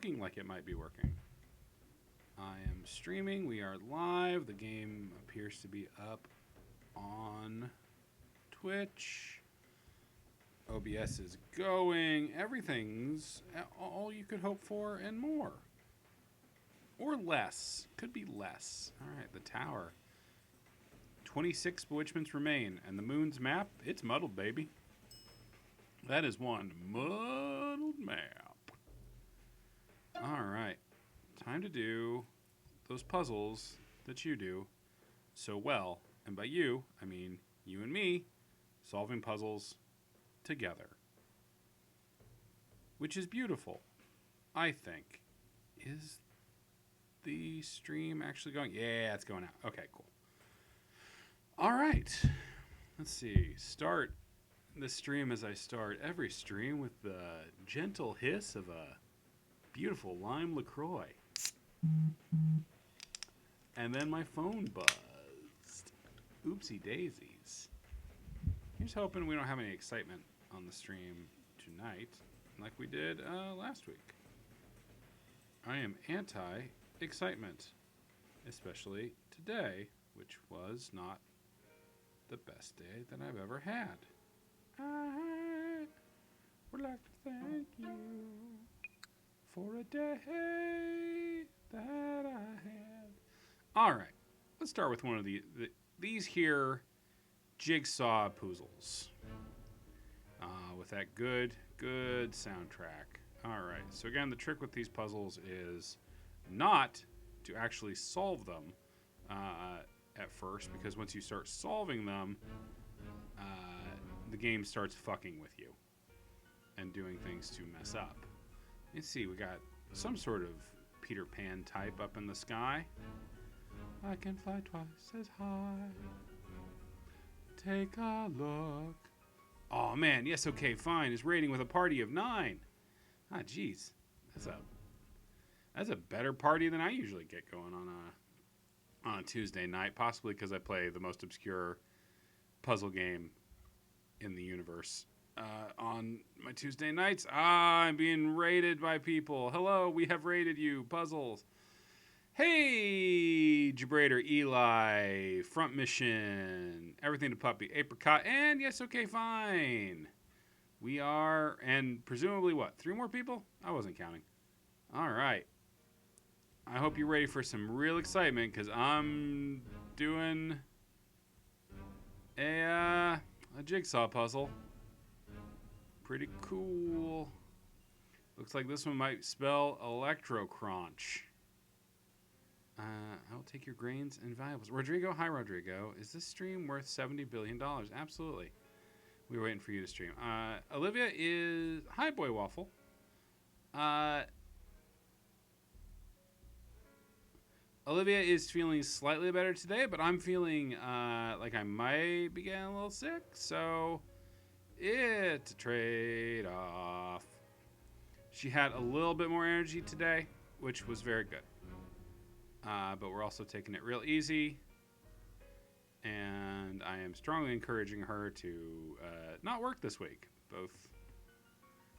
looking like it might be working. I am streaming. We are live. The game appears to be up on Twitch. OBS is going. Everything's all you could hope for and more. Or less. Could be less. All right, the tower. 26 bewitchments remain. And the moon's map, it's muddled, baby. That is one muddled map. All right. Time to do those puzzles that you do so well. And by you, I mean you and me solving puzzles together. Which is beautiful, I think. Is the stream actually going? Yeah, it's going out. Okay, cool. All right. Let's see. Start the stream as I start every stream with the gentle hiss of a beautiful lime LaCroix. And then my phone buzzed. Oopsie daisies. Here's hoping we don't have any excitement on the stream tonight like we did last week. I am anti-excitement, especially today, which was not the best day that I've ever had. I would like to thank you for a day that I had. All right, let's start with one of these here jigsaw puzzles with that good soundtrack. All right, so again, the trick with these puzzles is not to actually solve them at first, because once you start solving them, the game starts fucking with you and doing things to mess up. Let's see, we got some sort of Peter Pan type up in the sky. I can fly twice as high. Take a look. Oh man, yes, okay, fine. Is rating with a party of 9. Ah, jeez, that's a better party than I usually get going on a Tuesday night. Possibly because I play the most obscure puzzle game in the universe on my Tuesday nights. I'm being raided by people. Hello, we have raided you. Puzzles. Hey, Jabrader, Eli, Front Mission, Everything to Puppy, Apricot, and yes, okay, fine. We are, and presumably what, 3 more people? I wasn't counting. All right. I hope you're ready for some real excitement, because I'm doing a jigsaw puzzle. Pretty cool. Looks like this one might spell Electrocrunch. I will take your grains and valuables. Rodrigo, hi Rodrigo. Is this stream worth $70 billion? Absolutely. We were waiting for you to stream. Olivia is... Hi, Boy Waffle. Olivia is feeling slightly better today, but I'm feeling like I might be getting a little sick, so it's a trade-off. She had a little bit more energy today, which was very good. But we're also taking it real easy, and I am strongly encouraging her to not work this week.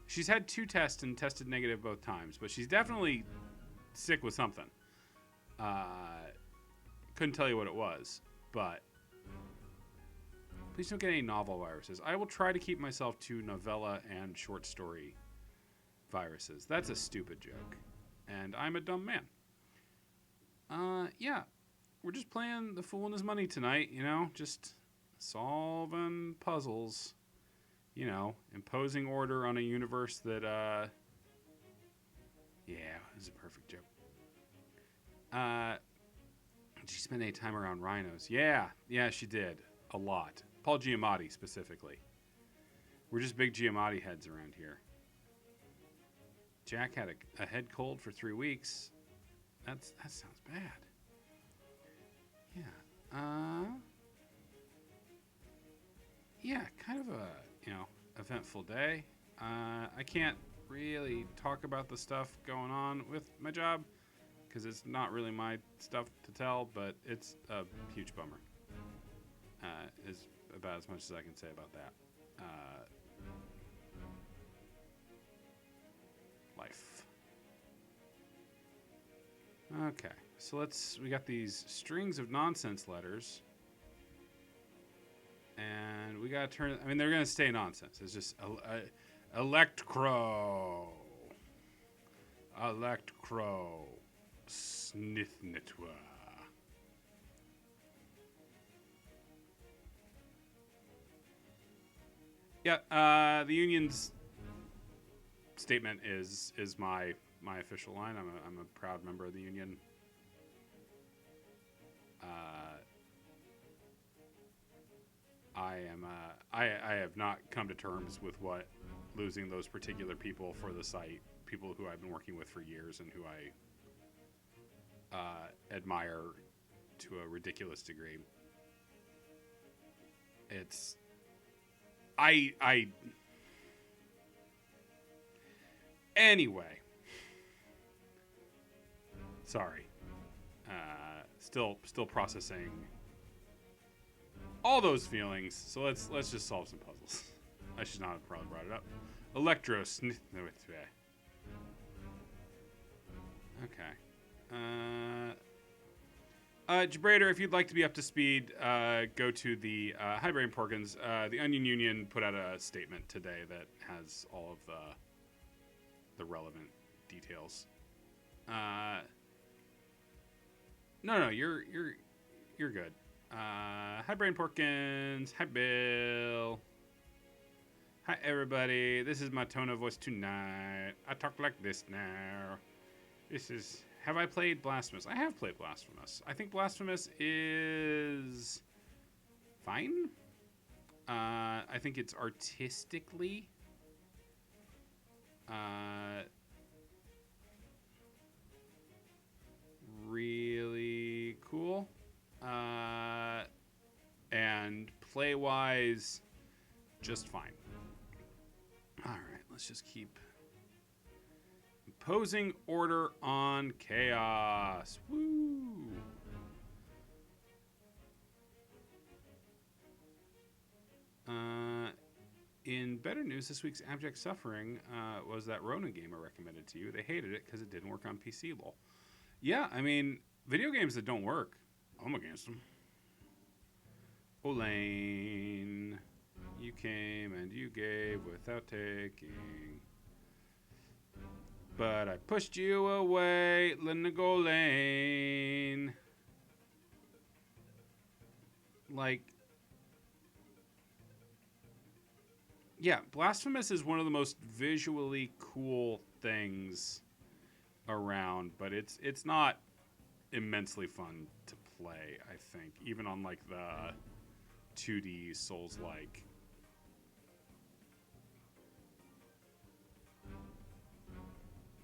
She's had 2 tests and tested negative both times, but she's definitely sick with something. Couldn't tell you what it was, but please don't get any novel viruses. I will try to keep myself to novella and short story viruses. That's a stupid joke, and I'm a dumb man. Yeah, we're just playing the Fool and His Money tonight, just solving puzzles, imposing order on a universe that, yeah, it was a perfect joke. Did she spend any time around rhinos? Yeah, she did. A lot. Paul Giamatti, specifically. We're just big Giamatti heads around here. Jack had a head cold for 3 weeks. That sounds bad. Yeah. Yeah, kind of a, eventful day. I can't really talk about the stuff going on with my job because it's not really my stuff to tell, but it's a huge bummer. Is about as much as I can say about that. Life. Okay, so we got these strings of nonsense letters. And we gotta turn, I mean, they're gonna stay nonsense. It's just, Electro. Electro. Snithnitwa. Yeah, the union's statement is my official line. I'm a proud member of the union. I have not come to terms with what losing those particular people for the site, people who I've been working with for years and who I admire to a ridiculous degree. It's anyway. Sorry. Still processing all those feelings. So let's just solve some puzzles. I should not have probably brought it up. Electro. Okay. Jabrader, if you'd like to be up to speed, go to the Hi Brain Porkins. The Onion Union put out a statement today that has all of the relevant details. No, you're good. Hi Brain Porkins. Hi Bill. Hi everybody. This is my tone of voice tonight. I talk like this now. This is. Have I played Blasphemous? I have played Blasphemous. I think Blasphemous is fine. I think it's artistically really cool. And play-wise, just fine. All right, let's just keep imposing order on chaos. Woo! In better news, this week's Abject Suffering was that Ronin game I recommended to you. They hated it because it didn't work on PC, lol. Yeah, I mean, video games that don't work, I'm against them. Olaine, you came and you gave without taking. But I pushed you away, Linagolane. Like, yeah, Blasphemous is one of the most visually cool things around, but it's not immensely fun to play, I think, even on like the 2D Souls-like.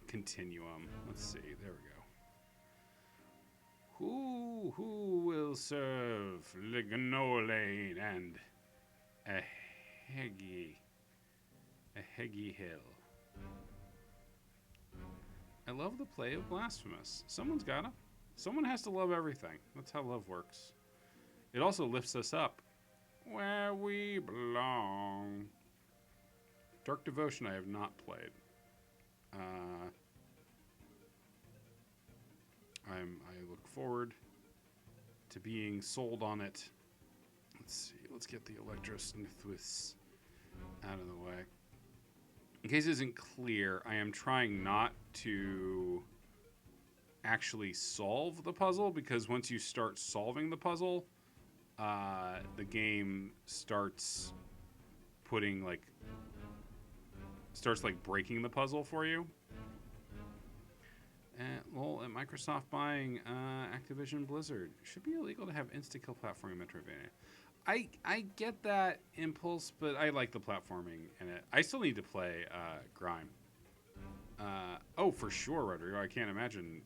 Continuum. Let's see. There we go. Who will serve Lignolane and a Heggy Hill? I love the play of Blasphemous. Someone has to love everything. That's how love works. It also lifts us up where we belong. Dark Devotion I have not played. I look forward to being sold on it. Let's see. Let's get the Electrosnithwiths out of the way. In case it isn't clear, I am trying not to actually solve the puzzle, because once you start solving the puzzle, the game starts breaking the puzzle for you. Lol, at Microsoft buying Activision Blizzard. Should be illegal to have insta-kill platforming in Metroidvania. I get that impulse, but I like the platforming in it. I still need to play Grime. Oh, for sure, Rodrigo. I can't imagine,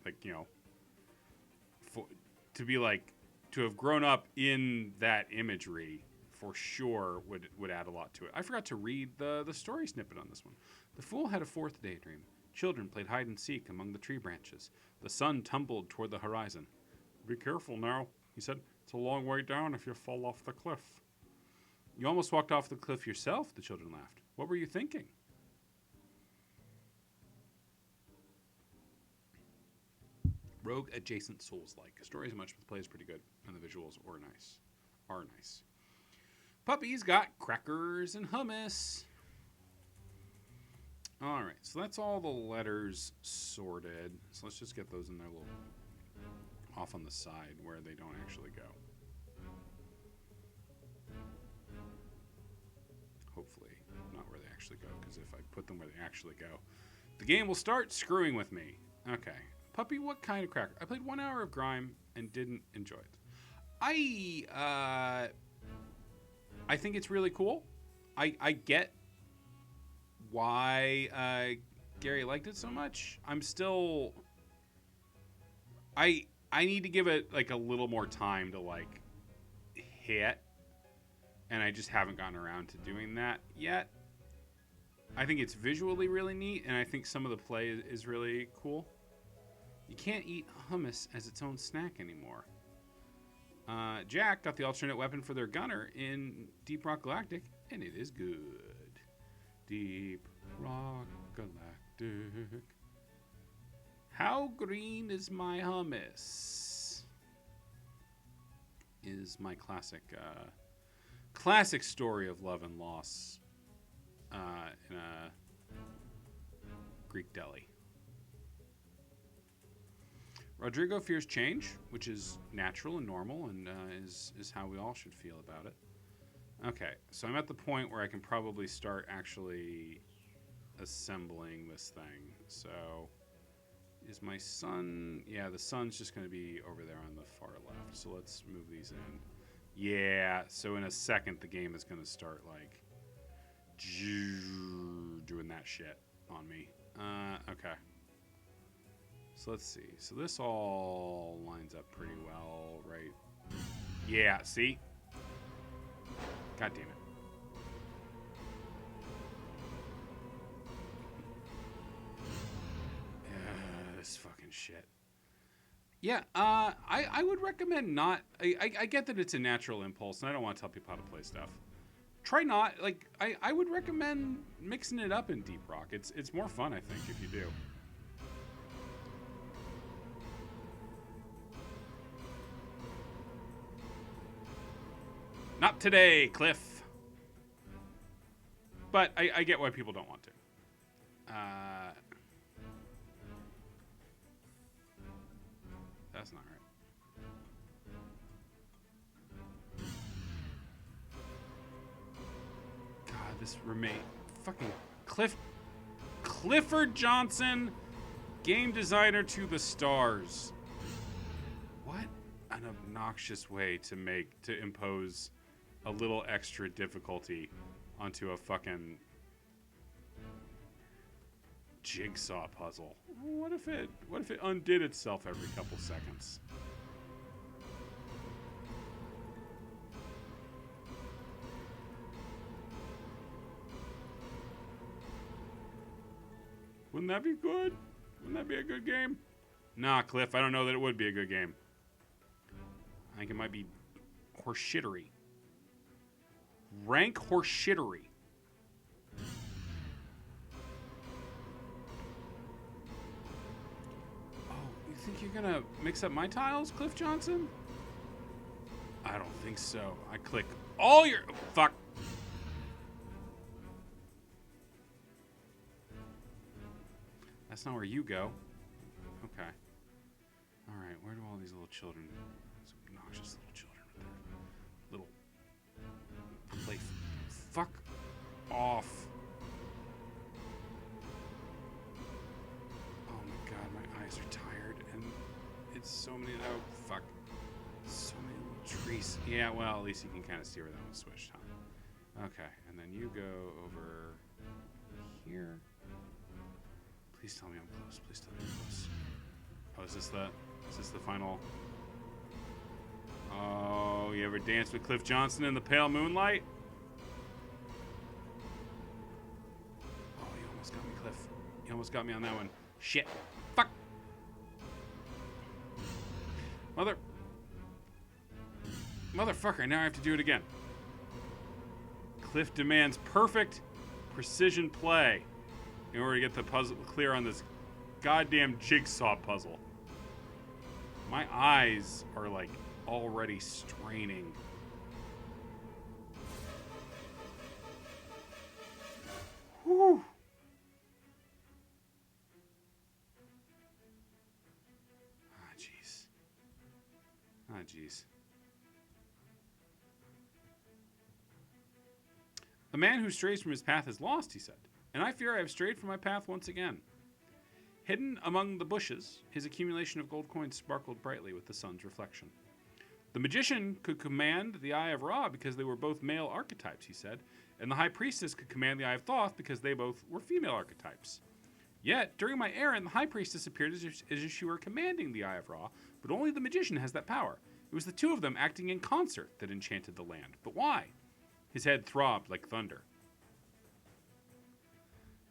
to have grown up in that imagery, for sure would add a lot to it. I forgot to read the story snippet on this one. The fool had a fourth daydream. Children played hide and seek among the tree branches. The sun tumbled toward the horizon. Be careful now, he said. It's a long way down if you fall off the cliff. You almost walked off the cliff yourself, the children laughed. What were you thinking? Rogue adjacent Souls-like. The story is much, but the play is pretty good, and the visuals are nice. Puppy's got crackers and hummus. All right, so that's all the letters sorted. So let's just get those in their little off on the side where they don't actually go. Hopefully not where they actually go, because if I put them where they actually go, the game will start screwing with me. Okay. Puppy, what kind of cracker? I played 1 hour of Grime and didn't enjoy it. I think it's really cool. I get why Gary liked it so much. I'm still... I need to give it like a little more time to like hit, and I just haven't gotten around to doing that yet. I think it's visually really neat, and I think some of the play is really cool. You can't eat hummus as its own snack anymore. Jack got the alternate weapon for their gunner in Deep Rock Galactic, and it is good. Deep Rock Galactic. How green is my hummus? Is my classic story of love and loss in a Greek deli. Rodrigo fears change, which is natural and normal, and is how we all should feel about it. Okay, so I'm at the point where I can probably start actually assembling this thing. So, is my sun... Yeah, the sun's just going to be over there on the far left. So let's move these in. Yeah, so in a second the game is going to start, like, doing that shit on me. Okay. So let's see. So this all lines up pretty well, right? Yeah, see? God damn it. This fucking shit. Yeah, I would recommend not... I get that it's a natural impulse, and I don't want to tell people how to play stuff. Try not... Like, I would recommend mixing it up in Deep Rock. It's more fun, I think, if you do. Not today, Cliff. But I get why people don't want to. That's not right. God, this remain fucking Clifford Johnson, game designer to the stars. What an obnoxious way to impose a little extra difficulty onto a fucking jigsaw puzzle. What if it undid itself every couple seconds? Wouldn't that be good? Wouldn't that be a good game? Nah, Cliff, I don't know that it would be a good game. I think it might be horseshittery. Rank horseshittery. Oh, you think you're gonna mix up my tiles, Cliff Johnson? I don't think so. I click all your... Oh, fuck. That's not where you go. Okay. Alright, where do all these little children... These obnoxious little children with their little... play... Fuck off. Oh my god, my eyes are tired, and it's so many... Oh, fuck. So many little trees. Yeah, well, at least you can kind of see where that one's switched, huh? Okay, and then you go over here. Please tell me I'm close. Please tell me I'm close. Oh, is this the final? Oh, you ever danced with Cliff Johnson in the pale moonlight? Oh, you almost got me, Cliff. You almost got me on that one. Shit. Fuck. Motherfucker, now I have to do it again. Cliff demands perfect precision play in order to get the puzzle clear on this goddamn jigsaw puzzle. My eyes are like already straining. Whew. Ah, jeez. Ah, jeez. The man who strays from his path is lost, he said, and I fear I have strayed from my path once again. Hidden among the bushes, his accumulation of gold coins sparkled brightly with the sun's reflection. The magician could command the Eye of Ra because they were both male archetypes, he said, and the high priestess could command the Eye of Thoth because they both were female archetypes. Yet, during my errand, the high priestess appeared as if she were commanding the Eye of Ra, but only the magician has that power. It was the two of them acting in concert that enchanted the land. But why? His head throbbed like thunder.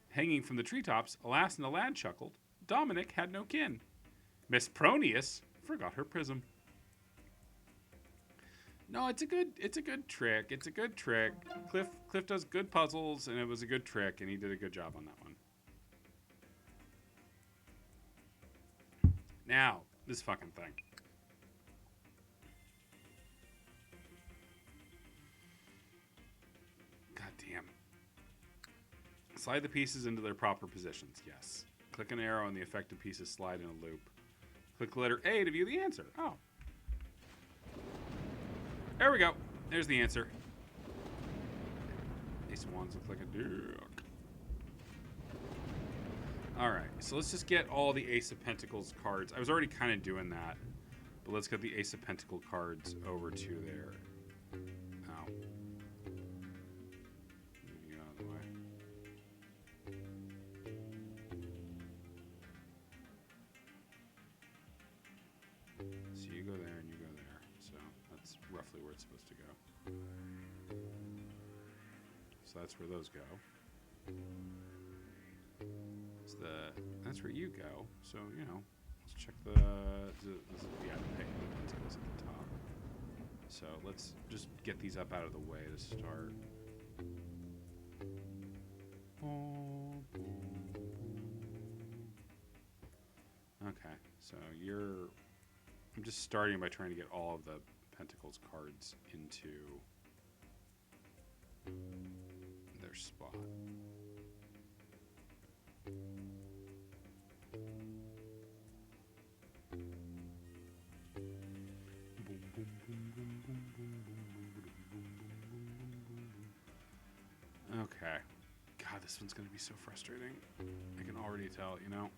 Hanging from the treetops, Alas and the lad chuckled. Dominic had no kin. Miss Pronius forgot her prism. No, it's a good trick. It's a good trick. Cliff does good puzzles, and it was a good trick, and he did a good job on that one. Now, this fucking thing. God damn. Slide the pieces into their proper positions, yes. Click an arrow and the affected pieces slide in a loop. Click the letter A to view the answer. Oh. There we go. There's the answer. Ace of Wands looks like a dick. Alright, so let's just get all the Ace of Pentacles cards. I was already kind of doing that. But let's get the Ace of Pentacle cards over to there. Oh. Get out of the way. So you go there and you go there. So that's roughly where it's supposed to go. So that's where those go. That's where you go. So, you know, let's check the pentacles at the top. So let's just get these up out of the way to start. Okay, so I'm just starting by trying to get all of the Pentacles cards into their spot. Okay. God, this one's going to be so frustrating. I can already tell, you know.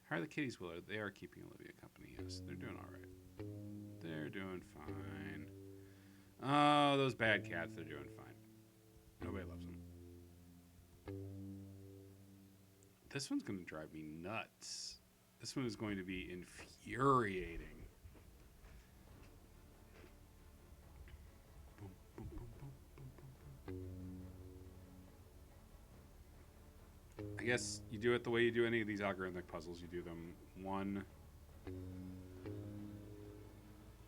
How are the kitties, Willard? They are keeping Olivia company. Yes, they're doing all right. They're doing fine. Oh, those bad cats, they're doing fine. Nobody loves them. This one's going to drive me nuts. This one is going to be infuriating. I guess you do it the way you do any of these algorithmic puzzles. You do them one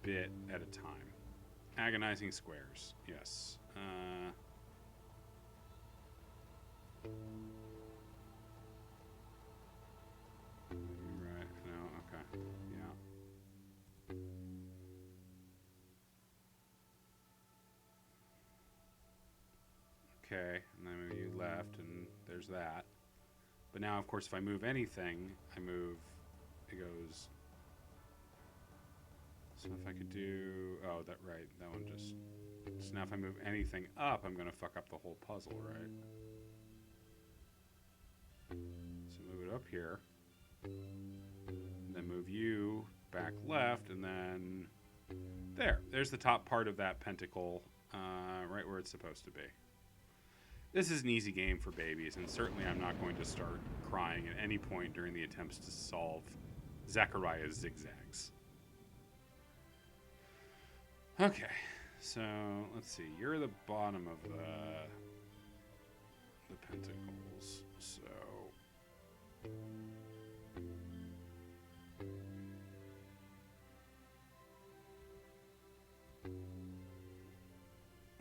bit at a time. Agonizing squares. Yes. Right. No. Okay. Yeah. Okay. And then maybe you left, and there's that. But now, of course, if I move anything, it goes. So if I could do, oh, that one just. So now if I move anything up, I'm going to fuck up the whole puzzle, right? So move it up here. And then move you back left, and then there's the top part of that pentacle, right where it's supposed to be. This is an easy game for babies, and certainly I'm not going to start crying at any point during the attempts to solve Zachariah's zigzags. Okay, so let's see. You're the bottom of the pentacles, so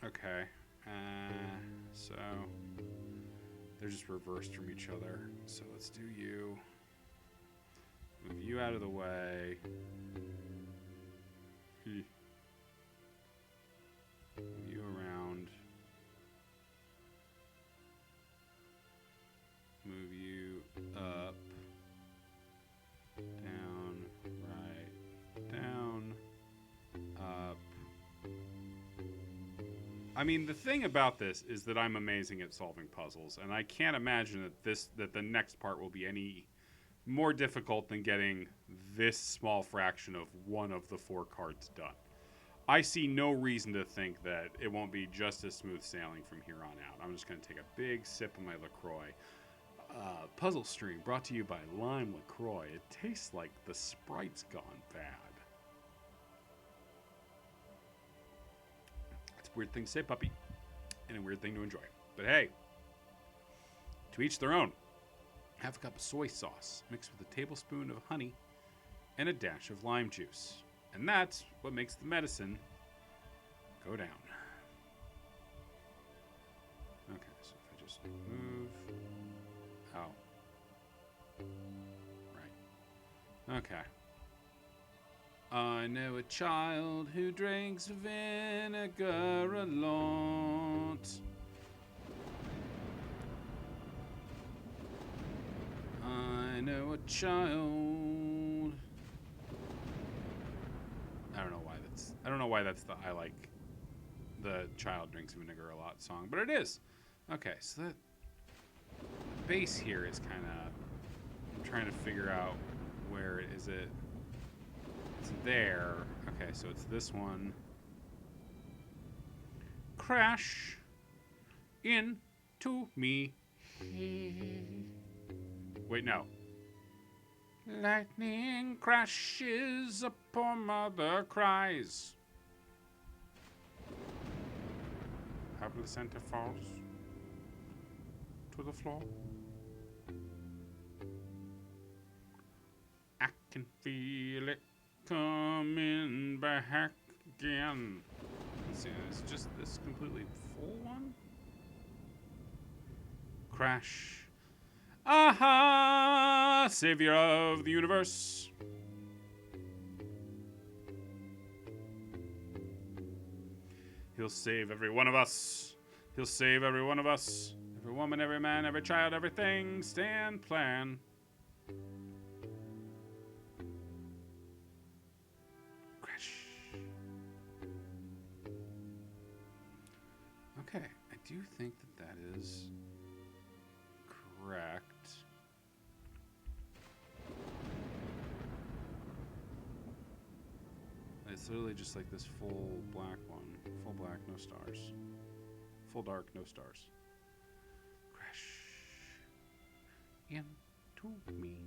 okay. So they're just reversed from each other. So let's do you. Move you out of the way. Move you around. Move you up. Down. Right. Down. Up. I mean, the thing about this is that I'm amazing at solving puzzles, and I can't imagine that the next part will be any more difficult than getting this small fraction of one of the 4 cards done. I see no reason to think that it won't be just as smooth sailing from here on out. I'm just going to take a big sip of my LaCroix. Puzzle Stream brought to you by Lime LaCroix. It tastes like the Sprite's gone bad. It's a weird thing to say, puppy, and a weird thing to enjoy. But hey, to each their own. Half a cup of soy sauce mixed with a tablespoon of honey and a dash of lime juice. And that's what makes the medicine go down. Okay, so if I just move. Oh. Right. Okay. I know a child who drinks vinegar a lot. I know a child. I don't know why that's the I like the child drinks vinegar a lot song, but it is. Okay, so the base here is kind of, I'm trying to figure out where is it. It's there. Okay, so it's this one. Crash into me. Wait, no. Lightning crashes, a poor mother cries. How the center falls to the floor. I can feel it coming back again. Let's see, it's just this completely full one. Crash. Aha! Savior of the universe. He'll save every one of us. He'll save every one of us. Every woman, every man, every child, everything. Stand plan. Crash. Okay, I do think that is correct. It's literally just like this full black one. Full black, no stars. Full dark, no stars. Crash into me.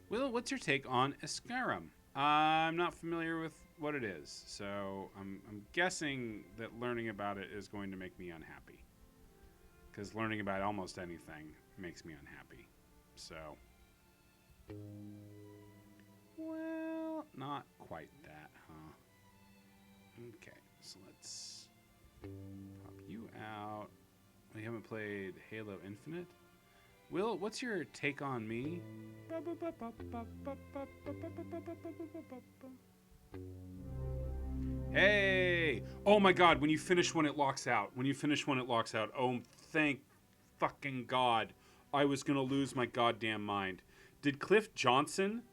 Will, what's your take on Escarum? I'm not familiar with what it is, so I'm guessing that learning about it is going to make me unhappy. Because learning about almost anything makes me unhappy. So, well, not quite that, huh? Okay, so let's pop you out. We haven't played Halo Infinite. Will, what's your take on me? Hey! Oh my god, when you finish one, it locks out. When you finish one, it locks out. Oh, thank fucking god. I was gonna lose my goddamn mind. Did Clifford Johnson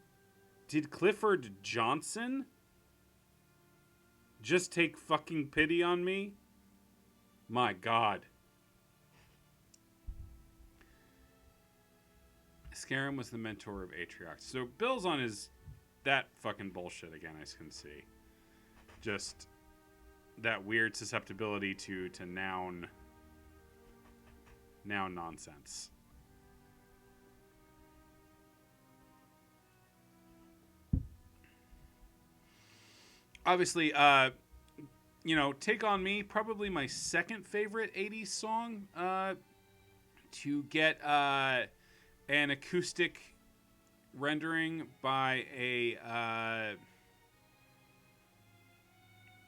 just take fucking pity on me? My god. Scarum was the mentor of Atriox. So Bill's on his that fucking bullshit again, I can see. Just that weird susceptibility to noun nonsense. Obviously, Take on Me, probably my second favorite 80s song to get an acoustic rendering by a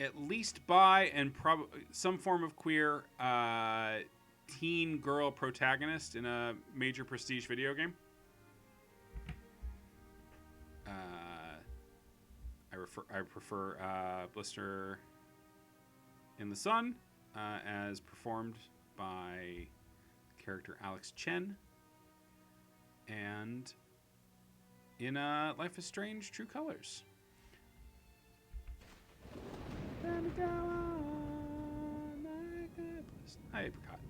at least by and probably some form of queer teen girl protagonist in a major prestige video game. I prefer Blister in the Sun as performed by character Alex Chen, and in Life is Strange: True Colors. Hi, Apricot.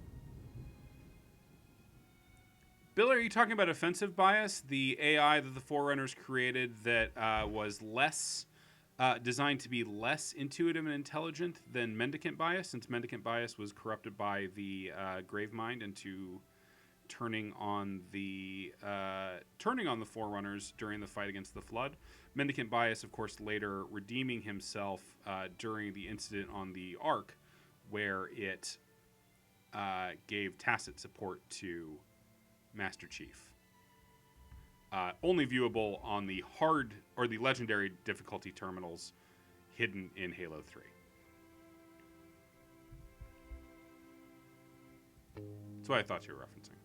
Bill, are you talking about offensive bias, the AI that the Forerunners created that was less designed to be less intuitive and intelligent than Mendicant bias, since Mendicant bias was corrupted by the Gravemind into turning on the Forerunners during the fight against the Flood. Mendicant bias, of course, later redeeming himself during the incident on the Ark, where it gave tacit support to Master Chief. Only viewable on the hard or the legendary difficulty terminals hidden in Halo 3. That's what I thought you were referencing.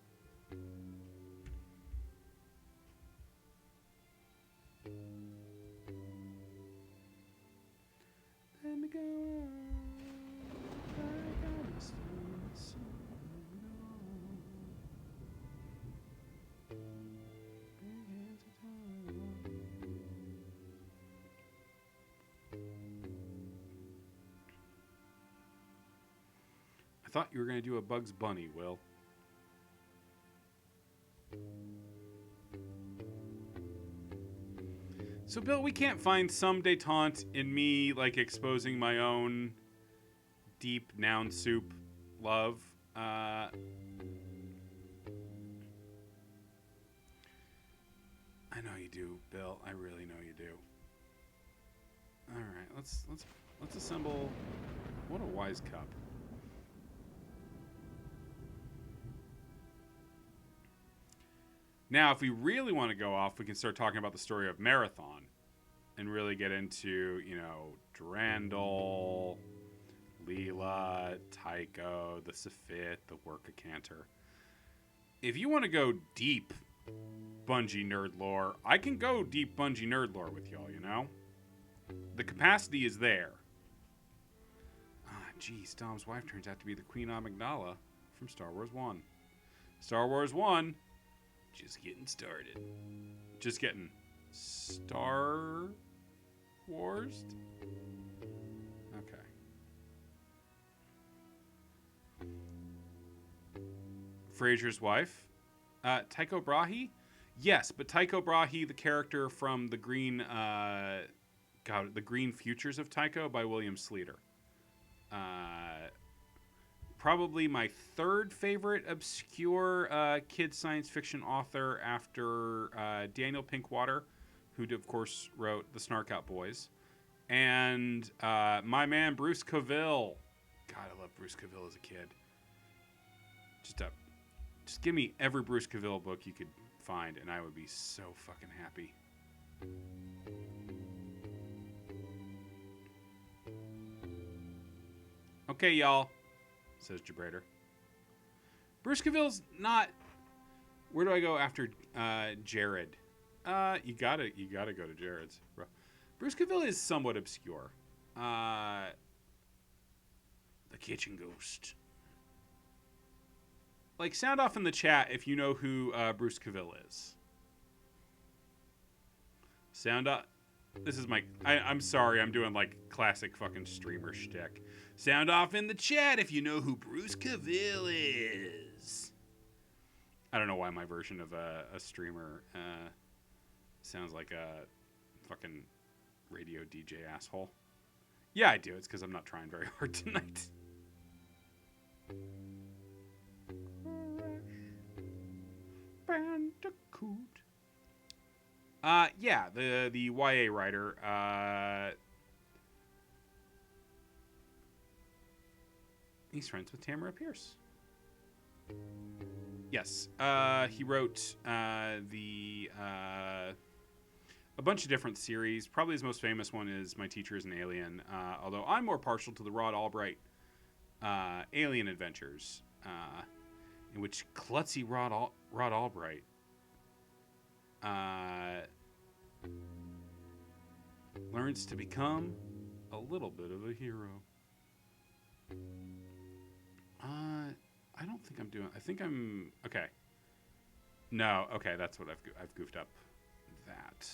Let me go on. I thought you were going to do a Bugs Bunny, Will. So, Bill, we can't find some detente in me, like, exposing my own deep noun soup love. I know you do, Bill. I really know you do. All right, let's assemble. What a wise cup. Now, if we really want to go off, we can start talking about the story of Marathon and really get into, Durandal, Leela, Tycho, the Safit, the Worka Cantor. If you want to go deep Bungie nerd lore, I can go deep Bungie nerd lore with y'all, The capacity is there. Geez, Dom's wife turns out to be the Queen Amidala from Star Wars 1. Star Wars 1... just getting started. Just getting Star Wars? Okay. Frasier's wife. Tycho Brahe? Yes, but Tycho Brahe, the character from the Green... The Green Futures of Tycho by William Sleater. Probably my third favorite obscure kid science fiction author after Daniel Pinkwater, who, of course, wrote The Snark Out Boys. And my man, Bruce Coville. God, I loved Bruce Coville as a kid. Just give me every Bruce Coville book you could find, and I would be so fucking happy. Okay, y'all, says Jabrader. Bruce Cavill's not... Where do I go after Jared? You gotta go to Jared's. Bruce Cavill is somewhat obscure. The Kitchen Ghost. Like, sound off in the chat if you know who Bruce Cavill is. Sound off. This is my... I'm sorry, I'm doing, like, classic fucking streamer shtick. Sound off in the chat if you know who Bruce Cavill is. I don't know why my version of a streamer sounds like a fucking radio DJ asshole. Yeah, I do. It's because I'm not trying very hard tonight. Bandicoot. Yeah, the YA writer. He's friends with Tamara Pierce. Yes. He wrote a bunch of different series. Probably his most famous one is My Teacher is an Alien, although I'm more partial to the Rod Albright Alien Adventures, in which klutzy Rod Albright learns to become a little bit of a hero. I don't think I'm doing. I think I'm okay. No, okay, that's what I've goofed up. That.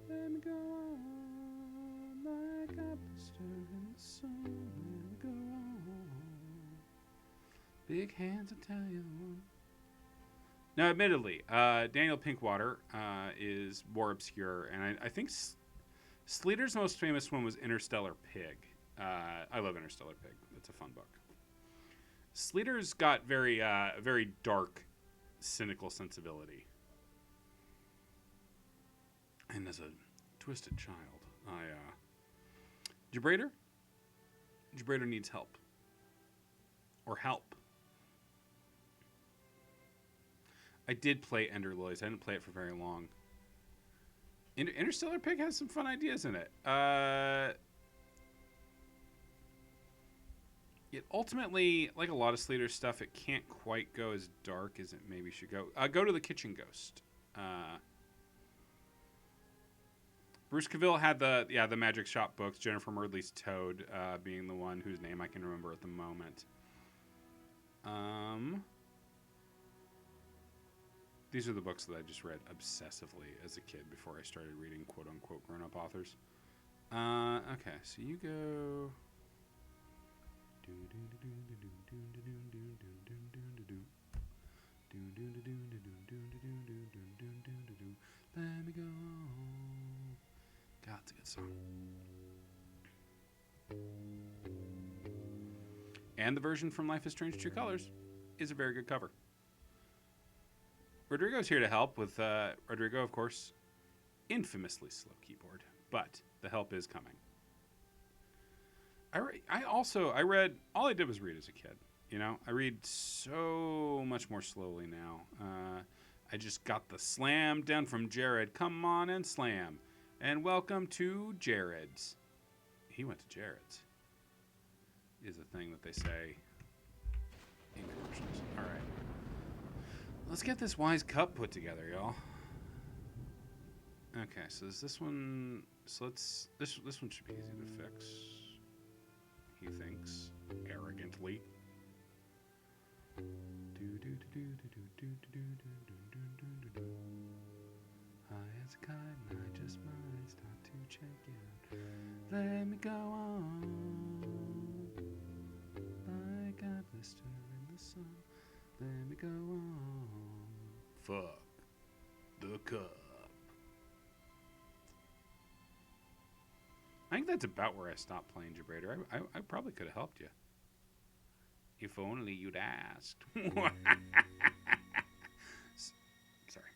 Let me go on like a blister in the sun. Let me go on. Big hands Italian. Now, admittedly, Daniel Pinkwater is more obscure, and I think Sleater's most famous one was Interstellar Pig. I love Interstellar Pig. It's a fun book. Sleater's got very dark, cynical sensibility. And as a twisted child, Jabrader needs help. Or help. I did play Ender Lilies. I didn't play it for very long. Interstellar Pig has some fun ideas in it. It ultimately, like a lot of Sleater's stuff, it can't quite go as dark as it maybe should go. Go to The Kitchen Ghost. Bruce Cavill had the Magic Shop books. Jennifer Murdley's Toad being the one whose name I can remember at the moment. These are the books that I just read obsessively as a kid before I started reading quote-unquote grown-up authors. Okay, so you go... Let me go on. God, it's a good song. And the version from Life is Strange True Colors is a very good cover. Rodrigo's here to help with Rodrigo, of course, infamously slow keyboard, but the help is coming. I read, all I did was read as a kid. You know, I read so much more slowly now. I just got the slam down from Jared. Come on and slam. And welcome to Jared's. He went to Jared's. Is a thing that they say in commercials. All right. Let's get this wise cup put together, y'all. Okay, so is this one... So this one should be easy to fix. He thinks arrogantly. High as a kite, and I just might start to check it out. Let me go on, like a blister in the sun. Let me go on. Fuck the cup. I think that's about where I stopped playing Jabrader. I probably could have helped you. If only you'd asked. Sorry.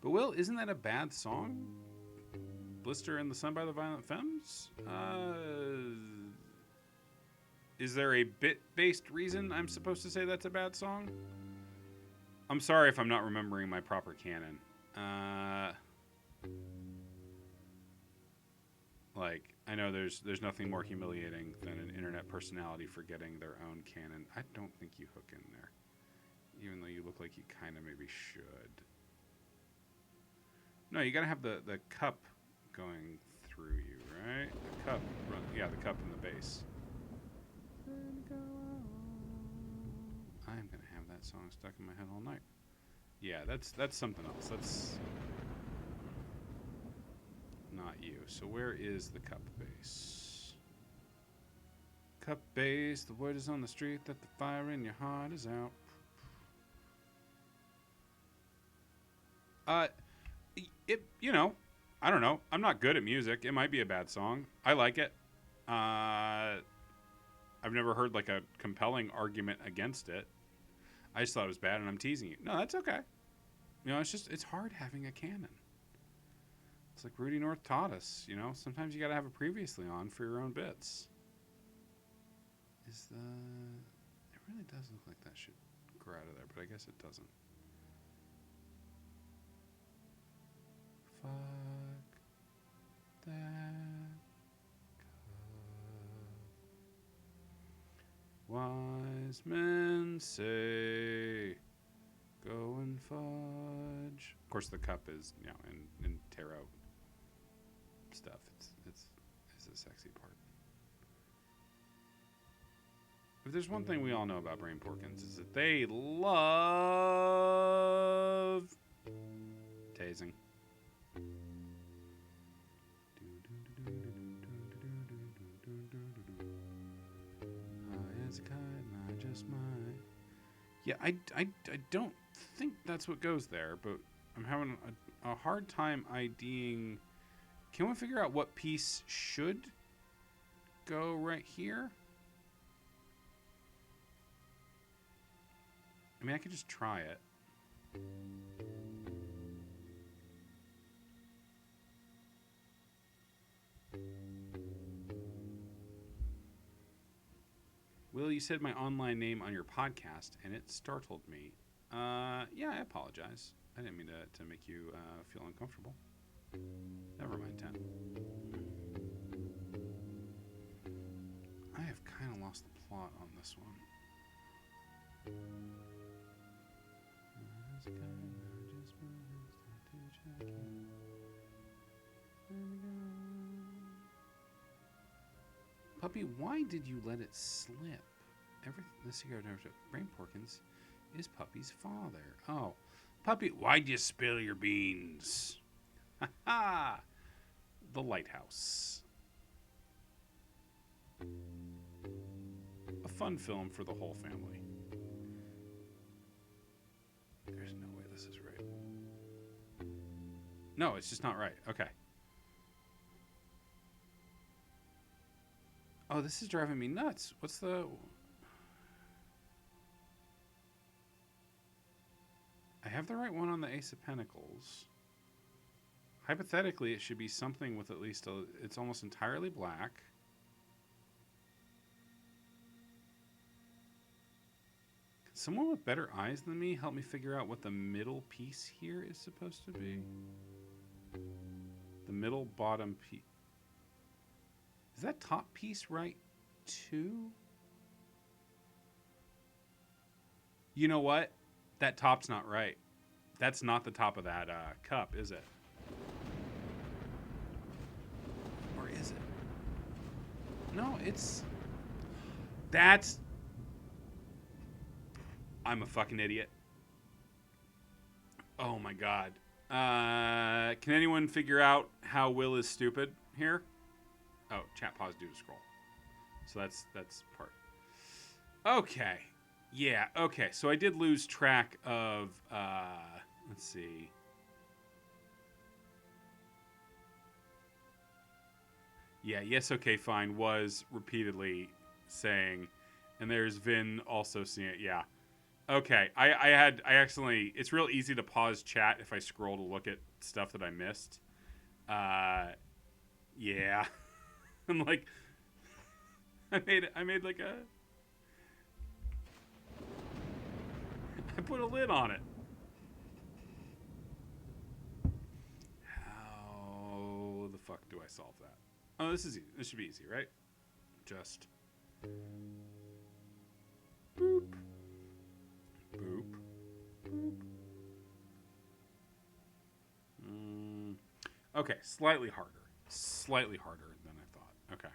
But Will, isn't that a bad song? Blister in the Sun by the Violent Femmes? Is there a bit-based reason I'm supposed to say that's a bad song? I'm sorry if I'm not remembering my proper canon. Like, I know there's nothing more humiliating than an internet personality forgetting their own canon. I don't think you hook in there, even though you look like you kind of maybe should. No, you gotta have the cup going through you, right? The cup, the cup and the bass. I'm gonna have that song stuck in my head all night. Yeah, that's something else. That's not you. So where is the cup bass? Cup bass, the word is on the street that the fire in your heart is out. I don't know. I'm not good at music. It might be a bad song. I like it. I've never heard like a compelling argument against it. I just thought it was bad and I'm teasing you. No, that's okay. You know, it's hard having a canon. like Rudy North taught us, you know, sometimes you got to have a previously on for your own bits. It really does look like that should grow out of there, but I guess it doesn't. Fuck that cup. Wise men say, go and fudge. Of course, the cup is, you know, in tarot stuff. It's a sexy part. If there's one thing we all know about Brain Porkins, is that they love tasing. As a kite, I just might. Yeah, I don't think that's what goes there, but I'm having a hard time IDing. Can we figure out what piece should go right here? I mean, I could just try it. Will, you said my online name on your podcast, and it startled me. Yeah, I apologize. I didn't mean to make you feel uncomfortable. Never mind, 10. I have kind of lost the plot on this one. Puppy, why did you let it slip? This cigar Brain Porkins is Puppy's father. Oh, Puppy, why'd you spill your beans? Ha ha! The Lighthouse. A fun film for the whole family. There's no way this is right. No, it's just not right. Okay. Oh, this is driving me nuts. What's the... I have the right one on the Ace of Pentacles. Hypothetically, it should be something with at least a... It's almost entirely black. Can someone with better eyes than me help me figure out what the middle piece here is supposed to be? The middle bottom piece. Is that top piece right, too? You know what? That top's not right. That's not the top of that cup, is it? Or is it? No, it's... That's... I'm a fucking idiot. Oh my god. Can anyone figure out how Will is stupid here? Oh, chat pause due to scroll. So that's part. Okay. Yeah, okay. So I did lose track of, let's see. Yeah, yes, okay, fine was repeatedly saying, and there's Vin also seeing it. Yeah. Okay. I accidentally, it's real easy to pause chat if I scroll to look at stuff that I missed. Yeah. I'm like, I made like a, I put a lid on it. How the fuck do I solve that? Oh, this is easy. This should be easy, right? Just boop, boop, boop. Okay, slightly harder than I thought. Okay.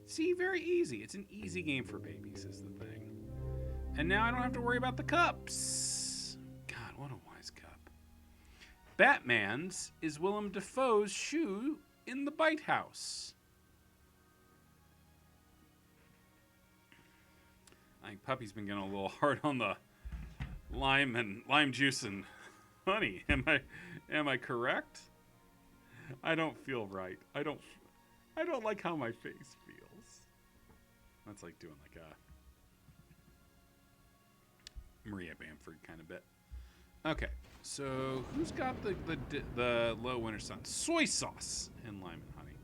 See, very easy. It's an easy game for babies, is the thing. And now I don't have to worry about the cups. God, what a wise cup. Batman's is Willem Dafoe's shoe in the Bite House. I think Puppy's been getting a little hard on the lime juice and honey. Am I correct? I don't feel right. I don't like how my face feels. That's like doing like a Maria Bamford kind of bit. Okay, so who's got the low winter sun? Soy sauce and lime and honey.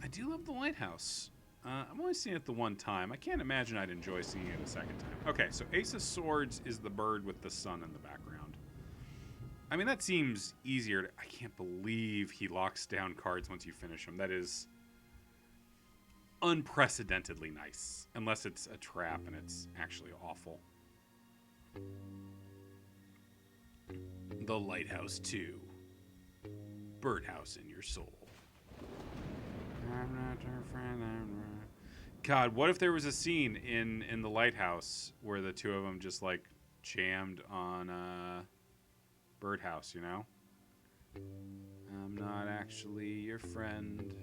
I do love the lighthouse. I've only seen it the one time. I can't imagine I'd enjoy seeing it a second time. Okay, so Ace of Swords is the bird with the sun in the background. I mean, that seems easier. I can't believe he locks down cards once you finish them. That is unprecedentedly nice. Unless it's a trap and it's actually awful. The Lighthouse 2. Birdhouse in your soul. I'm not your friend. God, what if there was a scene in the lighthouse where the two of them just like jammed on Birdhouse, you know? I'm not actually your friend.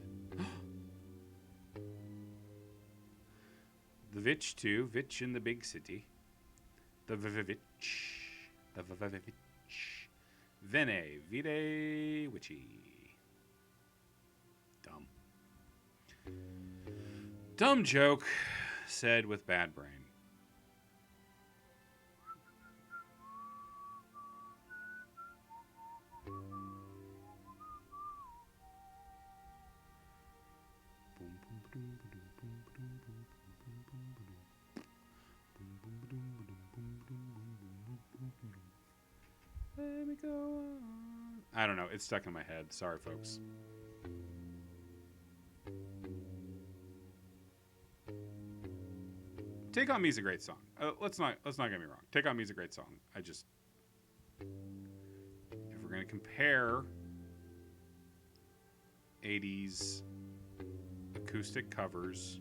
The Vitch 2, Vitch in the big city. The Vitch. The Vitch. Vene, Vide, Witchy. Dumb. Dumb joke, said with bad brain. Let me go on. I don't know. It's stuck in my head. Sorry, folks. Take On Me is a great song. Let's not get me wrong. Take On Me is a great song. If we're gonna compare 80s acoustic covers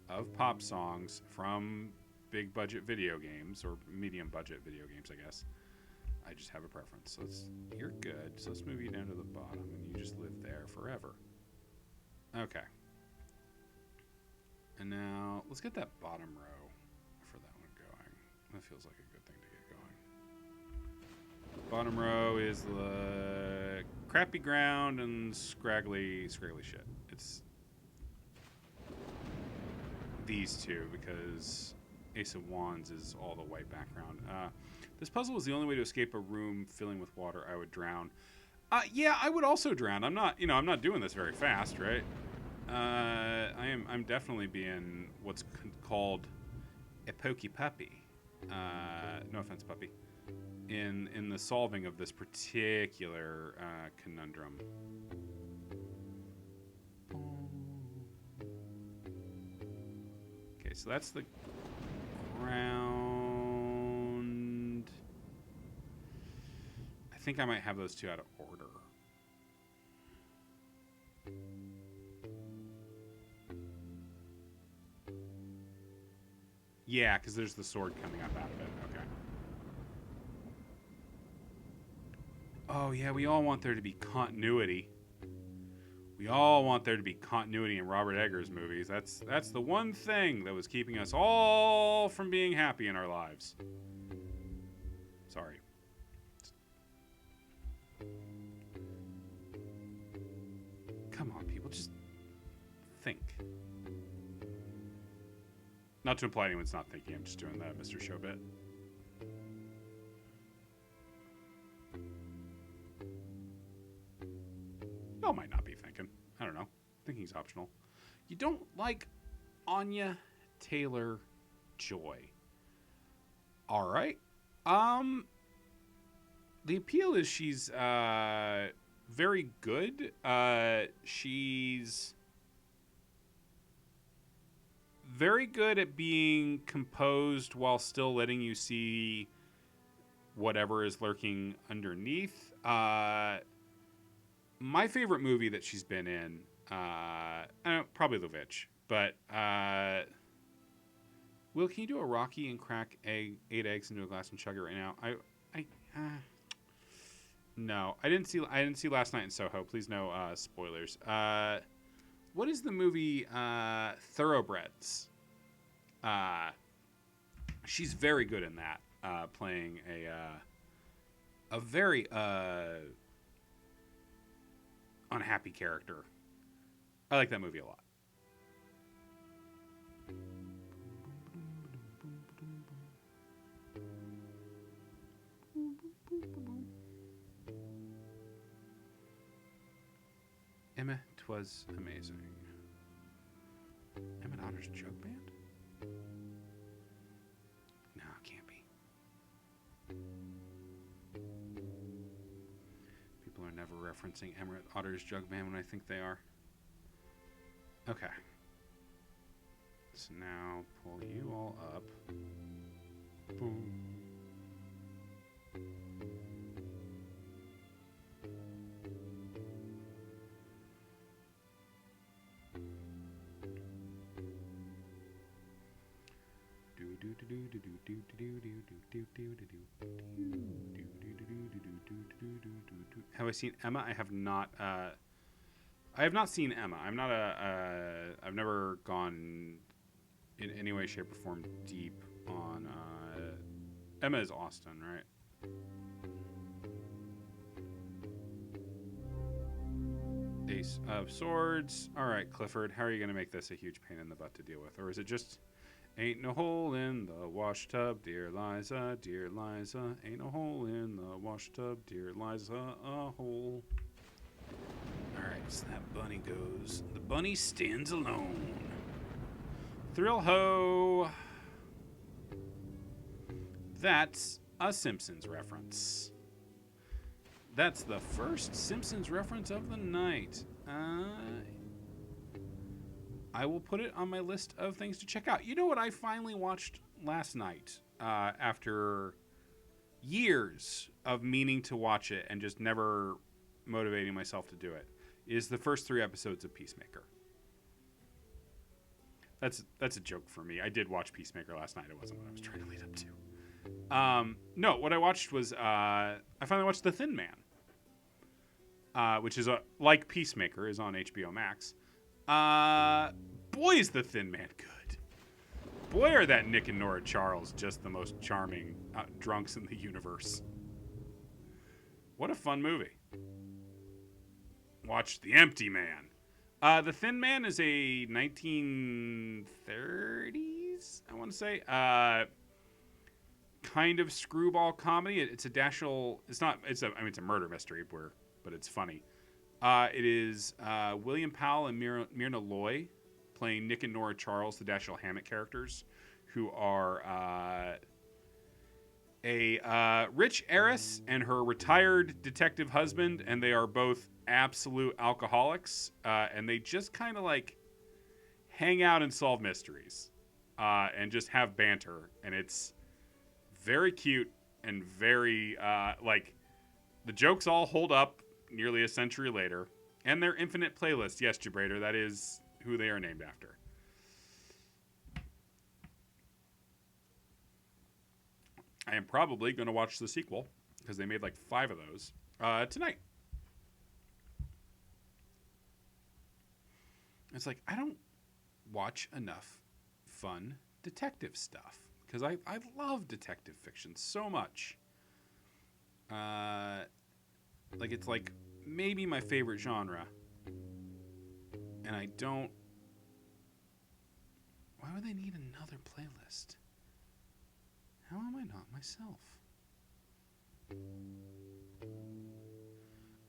of pop songs from big budget video games or medium budget video games, I guess. I just have a preference. You're good. So let's move you down to the bottom and you just live there forever. Okay. And now let's get that bottom row for that one going. That feels like a good thing to get going. Bottom row is the crappy ground and scraggly shit. It's these two because Ace of Wands is all the white background. This puzzle is the only way to escape a room filling with water. I would drown. Yeah, I would also drown. I'm not doing this very fast, right? I'm definitely being what's called a pokey puppy. No offense, puppy. In the solving of this particular conundrum. Okay, so that's the ground. I think I might have those two out of order. Yeah, because there's the sword coming up out of it. Okay. Oh, yeah, we all want there to be continuity. We all want there to be continuity in Robert Eggers movies. That's the one thing that was keeping us all from being happy in our lives. Sorry. Come on, people, just think. Not to imply anyone's not thinking, I'm just doing that Mr. Show bit. Y'all might not be thinking. I don't know. Thinking's optional. You don't like Anya Taylor-Joy. All right. The appeal is she's very good. She's very good at being composed while still letting you see whatever is lurking underneath. My favorite movie that she's been in, probably The Witch, but Will, can you do a Rocky and crack 8 eggs into a glass and chug it right now? No, I didn't see Last Night in Soho. Please no spoilers. What is the movie Thoroughbreds? She's very good in that, playing a very unhappy character. I like that movie a lot. Emma, 'twas amazing. Emmett Otter's Joke Band? No, it can't be. People are never referencing Emmett Otter's Jug Band when I think they are. Okay. So now pull you all up. Boom. Have I seen Emma? I have not. I have not seen Emma. I'm not I've never gone in any way, shape, or form deep on. Emma is Austin, right? Ace of Swords. All right, Clifford. How are you going to make this a huge pain in the butt to deal with, or is it just? Ain't no hole in the wash tub, dear Liza, dear Liza. Ain't no hole in the wash tub, dear Liza, a hole. Alright, so that bunny goes. The bunny stands alone. Thrill ho! That's a Simpsons reference. That's the first Simpsons reference of the night. I will put it on my list of things to check out. You know what I finally watched last night after years of meaning to watch it and just never motivating myself to do it, is the first 3 episodes of Peacemaker. That's a joke for me. I did watch Peacemaker last night. It wasn't what I was trying to lead up to. No, what I watched was I finally watched The Thin Man, which is like Peacemaker, is on HBO Max. Boy, is The Thin Man good. Boy, are that Nick and Nora Charles just the most charming drunks in the universe. What a fun movie. Watch The Empty Man. The Thin Man is a 1930s, I want to say, kind of screwball comedy. It's a Dashiell. It's not. It's a murder mystery, but it's funny. It is William Powell and Myrna Loy playing Nick and Nora Charles, the Dashiell Hammett characters, who are a rich heiress and her retired detective husband, and they are both absolute alcoholics, and they just kind of like hang out and solve mysteries and just have banter, and it's very cute and very like the jokes all hold up nearly a century later, and their infinite playlist. Yes, Jabrader, that is who they are named after. I am probably going to watch the sequel because they made like 5 of those tonight. It's like I don't watch enough fun detective stuff because I love detective fiction so much. Like it's like maybe my favorite genre, and I don't. Why would they need another playlist? How am I not myself?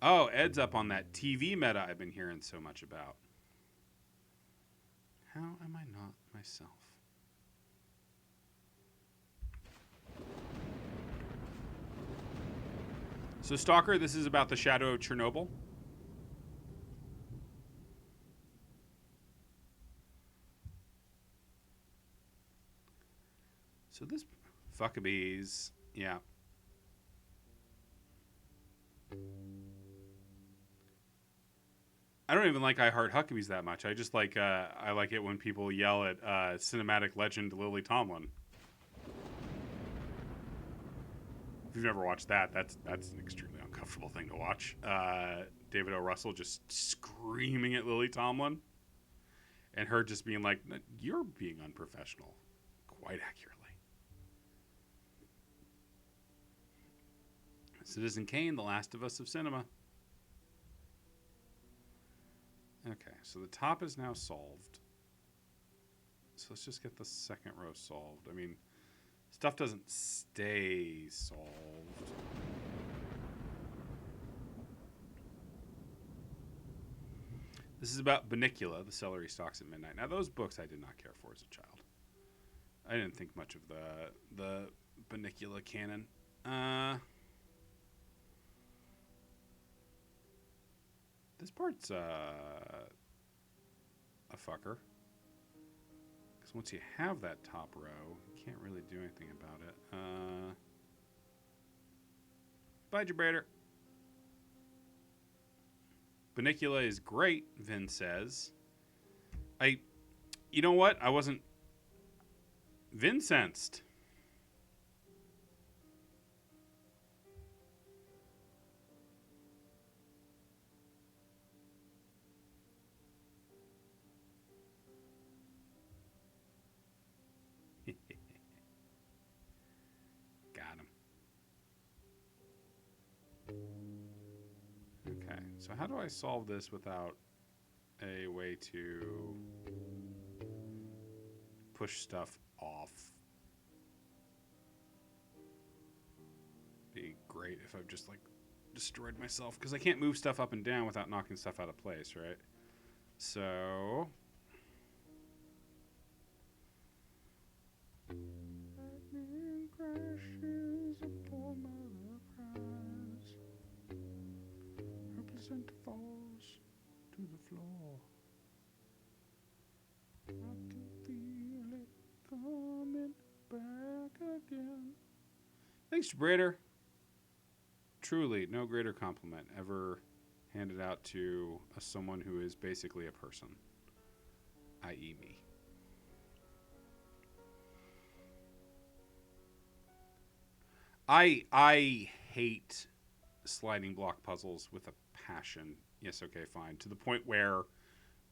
Oh, Ed's up on that TV meta I've been hearing so much about. How am I not myself? So, Stalker, this is about the shadow of Chernobyl. So this Fuckabees, yeah. I don't even like I Heart Huckabees that much. I just like I like it when people yell at cinematic legend Lily Tomlin. If you've never watched that, that's an extremely uncomfortable thing to watch. David O. Russell just screaming at Lily Tomlin, and her just being like, "You're being unprofessional," quite accurately. Citizen Kane, The Last of Us of Cinema. Okay, so the top is now solved. So let's just get the second row solved. I mean, stuff doesn't stay solved. This is about Bunnicula, the celery stalks at midnight. Now, those books I did not care for as a child. I didn't think much of the Bunnicula canon. This part's a fucker. Because once you have that top row, you can't really do anything about it. Bye, Jabrader. Bunnicula is great, Vin says. You know what? I wasn't Vincensed. Got him. Okay, so how do I solve this without a way to push stuff off? Be great if I've just like destroyed myself, because I can't move stuff up and down without knocking stuff out of place, right? So lightning crashes upon mother cries. Her placenta falls to the floor. I can feel it coming back again. Thanks, Brader. Truly, no greater compliment ever handed out to someone who is basically a person, i.e. me. I hate sliding block puzzles with a passion. Yes, okay, fine. To the point where,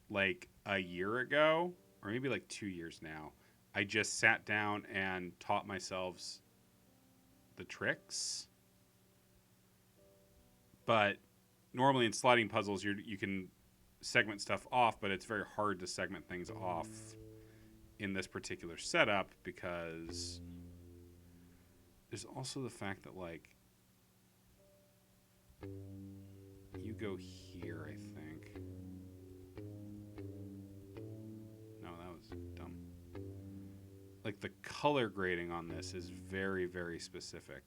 like, a year ago, or maybe like 2 years now, I just sat down and taught myself the tricks. But normally in sliding puzzles, you can segment stuff off, but it's very hard to segment things off in this particular setup, because there's also the fact that, like, you go here, I think. No, that was dumb. Like, the color grading on this is very, very specific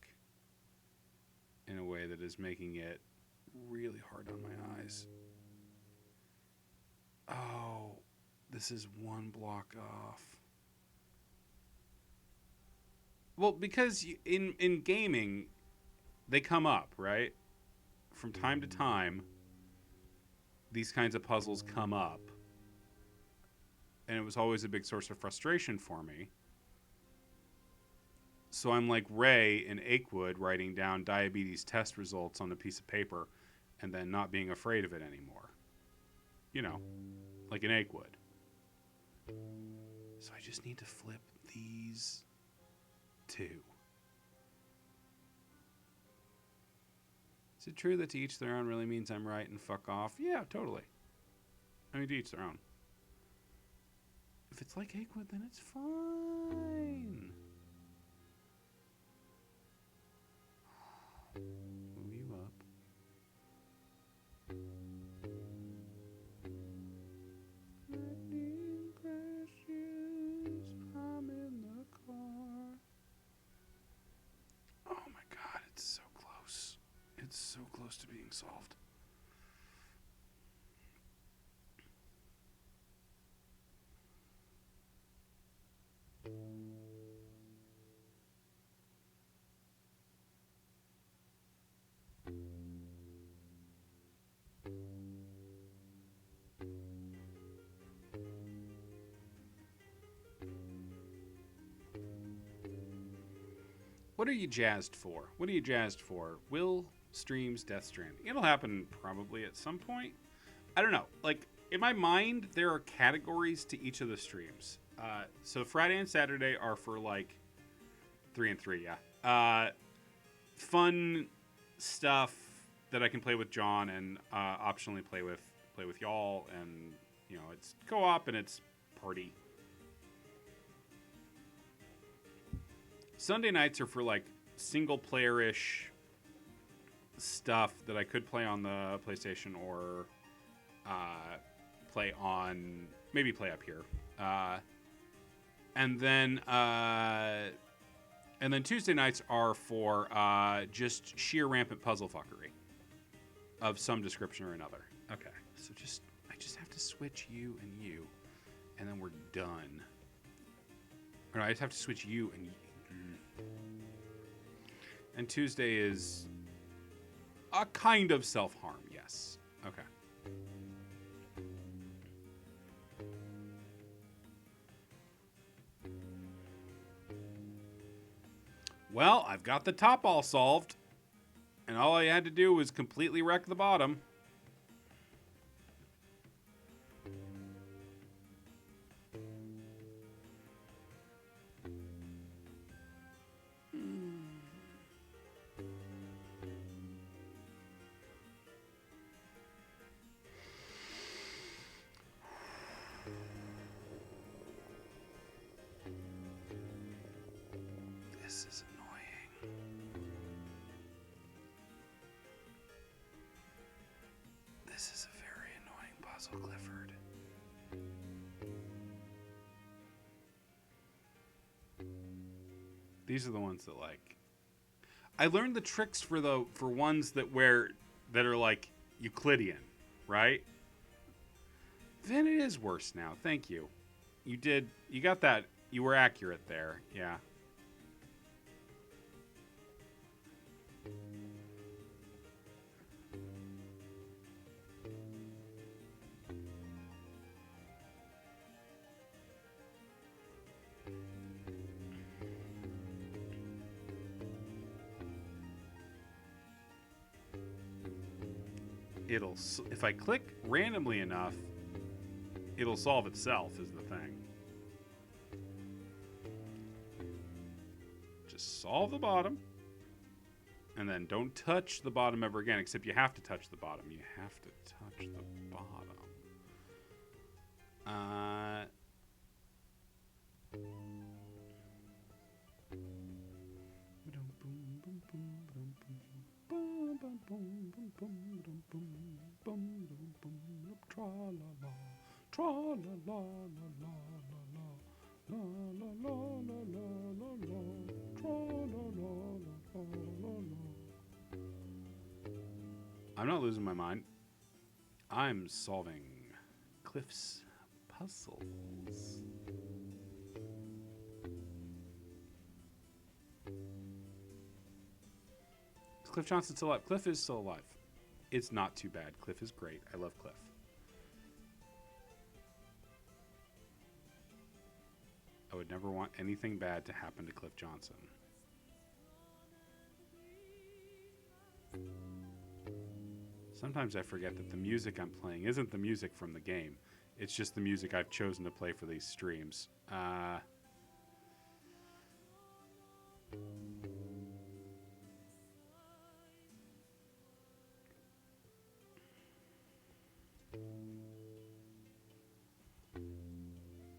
in a way that is making it really hard on my eyes. Oh, this is one block off. Well, because in gaming, they come up, right? From time to time, these kinds of puzzles come up. And it was always a big source of frustration for me. So I'm like Ray in Achewood writing down diabetes test results on a piece of paper and then not being afraid of it anymore. You know, like in Achewood. So I just need to flip these two. Is it true that to each their own really means I'm right and fuck off? Yeah, totally. I mean, to each their own. If it's like Achewood, then it's fine. Move you up. Lightning crashes, I'm in the car. Oh my god, it's so close. It's so close to being solved. What are you jazzed for? What are you jazzed for? Will streams Death Stranding? It'll happen probably at some point. I don't know. Like, in my mind, there are categories to each of the streams. So Friday and Saturday are for, like, 3 and 3, yeah. Fun stuff that I can play with John and optionally play with y'all, and, you know, it's co-op and it's party. Sunday nights are for, like, single-player-ish stuff that I could play on the PlayStation or play on maybe play up here, and then Tuesday nights are for just sheer rampant puzzle fuckery of some description or another. Okay, so I just have to switch you, and then we're done. Or no, I just have to switch you and. And Tuesday is a kind of self-harm, yes. Okay. Well, I've got the top all solved. And all I had to do was completely wreck the bottom. This is annoying. This is a very annoying puzzle, Clifford. These are the ones that like. I learned the tricks for ones that are like Euclidean, right? Then it is worse now. Thank you. You got that. You were accurate there. Yeah. If I click randomly enough, it'll solve itself is the thing. Just solve the bottom, and then don't touch the bottom ever again, except you have to touch the bottom. You have to touch the bottom. I'm not losing my mind. I'm solving Cliff's puzzles. Is Cliff Johnson still alive? Cliff is still alive. It's not too bad. Cliff is great. I love Cliff. I would never want anything bad to happen to Cliff Johnson. Sometimes I forget that the music I'm playing isn't the music from the game. It's just the music I've chosen to play for these streams.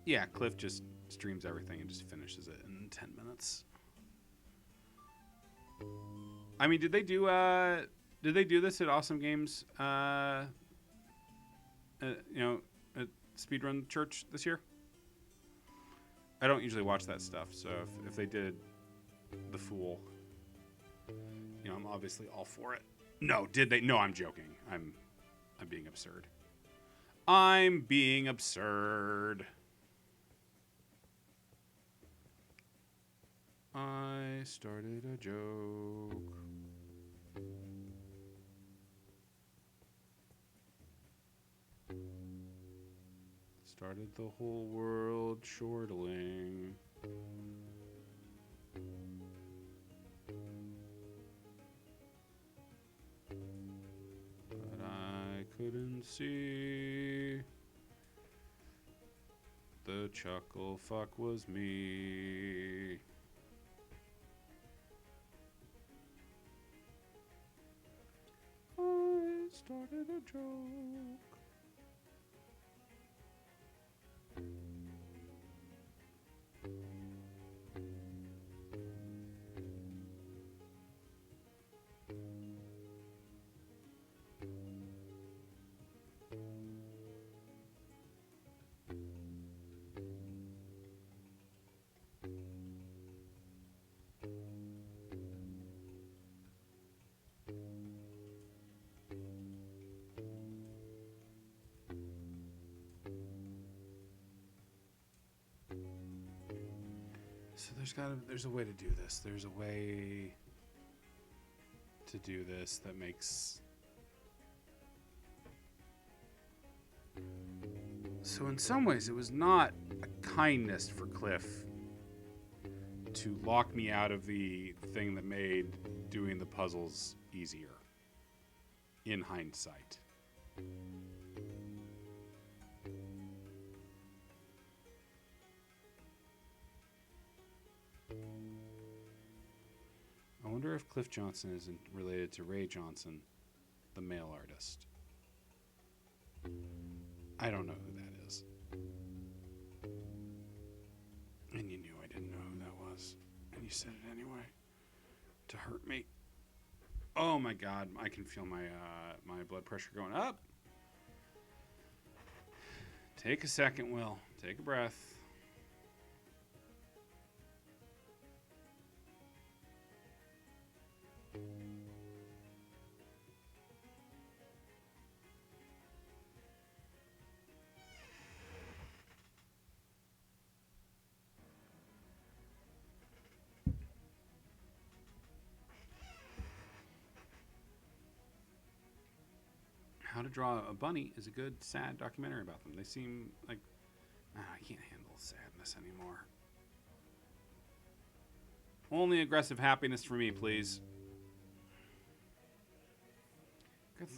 Yeah, Cliff just streams everything and just finishes it in 10 minutes. I mean, did they do this at Awesome Games, at Speedrun Church this year? I don't usually watch that stuff, so if they did The Fool, I'm obviously all for it. No, did they? No, I'm joking. I'm being absurd. I'm being absurd. I started a joke. Started the whole world chortling. But I couldn't see. The chuckle fuck was me. I started a joke. So there's a way to do this. There's a way to do this that makes... So in some ways, it was not a kindness for Cliff to lock me out of the thing that made doing the puzzles easier, in hindsight. I wonder if Cliff Johnson is related to Ray Johnson, the male artist. I don't know who that is. And you knew I didn't know who that was. And you said it anyway. To hurt me. Oh my God, I can feel my my blood pressure going up. Take a second, Will. Take a breath. How to Draw a Bunny is a good, sad documentary about them. They seem like... I can't handle sadness anymore. Only aggressive happiness for me, please.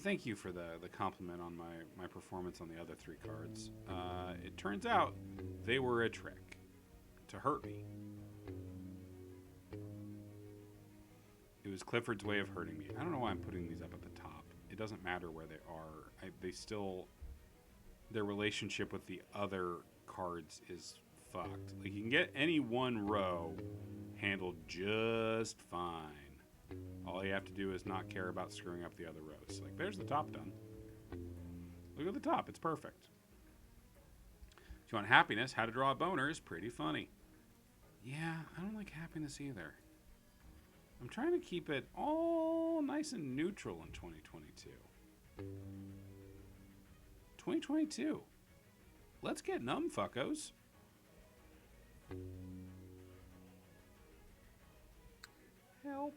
Thank you for the compliment on my performance on the other 3 cards. It turns out they were a trick to hurt me. It was Clifford's way of hurting me. I don't know why I'm putting these up at the top. It doesn't matter where they are. They still... Their relationship with the other cards is fucked. Like, you can get any one row handled just fine. All you have to do is not care about screwing up the other rows. Like, there's the top done. Look at the top. It's perfect. If you want happiness, How to Draw a Boner is pretty funny. Yeah, I don't like happiness either. I'm trying to keep it all nice and neutral in 2022. 2022. Let's get numb, fuckos. Help.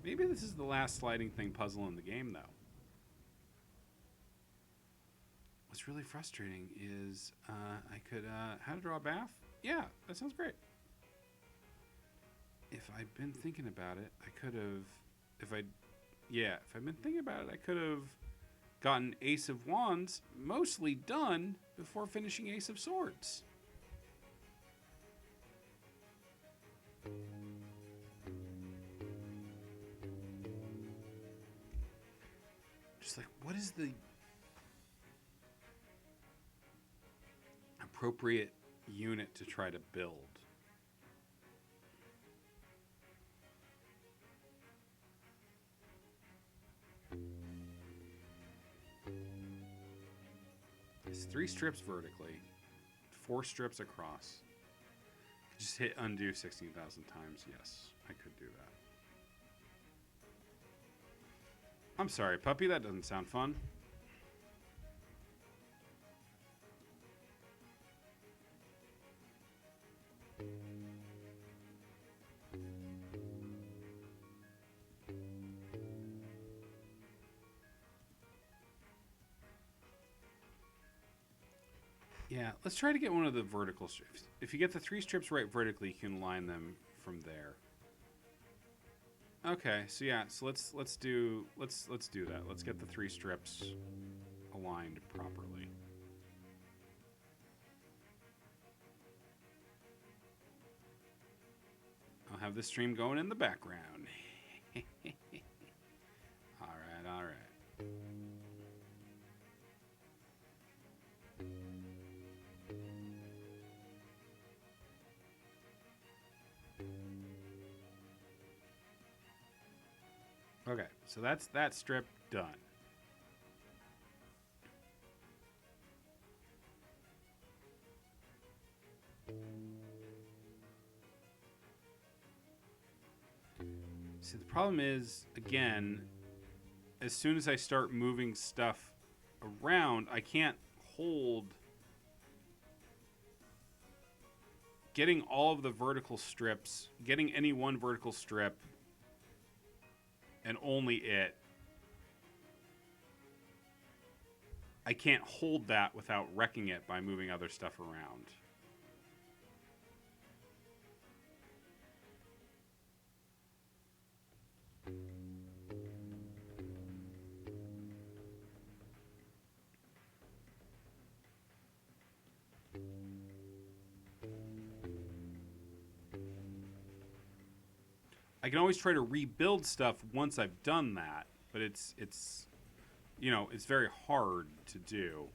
Maybe this is the last sliding thing puzzle in the game, though. What's really frustrating is I could... How to Draw a Bath? Yeah, that sounds great. If I'd been thinking about it, I could have... If I'd been thinking about it, I could have gotten Ace of Wands mostly done before finishing Ace of Swords. Just like, what is the appropriate unit to try to build? It's 3 strips vertically, 4 strips across. Just hit undo 16,000 times. Yes, I could do that. I'm sorry, puppy, that doesn't sound fun. Yeah, let's try to get one of the vertical strips. If you get the 3 strips right vertically, you can line them from there. Okay, so yeah, so let's do that. Let's get the 3 strips aligned properly. I'll have the stream going in the background. All right. Okay, so that's that strip done. See, the problem is, again, as soon as I start moving stuff around, I can't hold getting all of the vertical strips, getting any one vertical strip and only it. I can't hold that without wrecking it by moving other stuff around. I can always try to rebuild stuff once I've done that, but it's you know, it's very hard to do.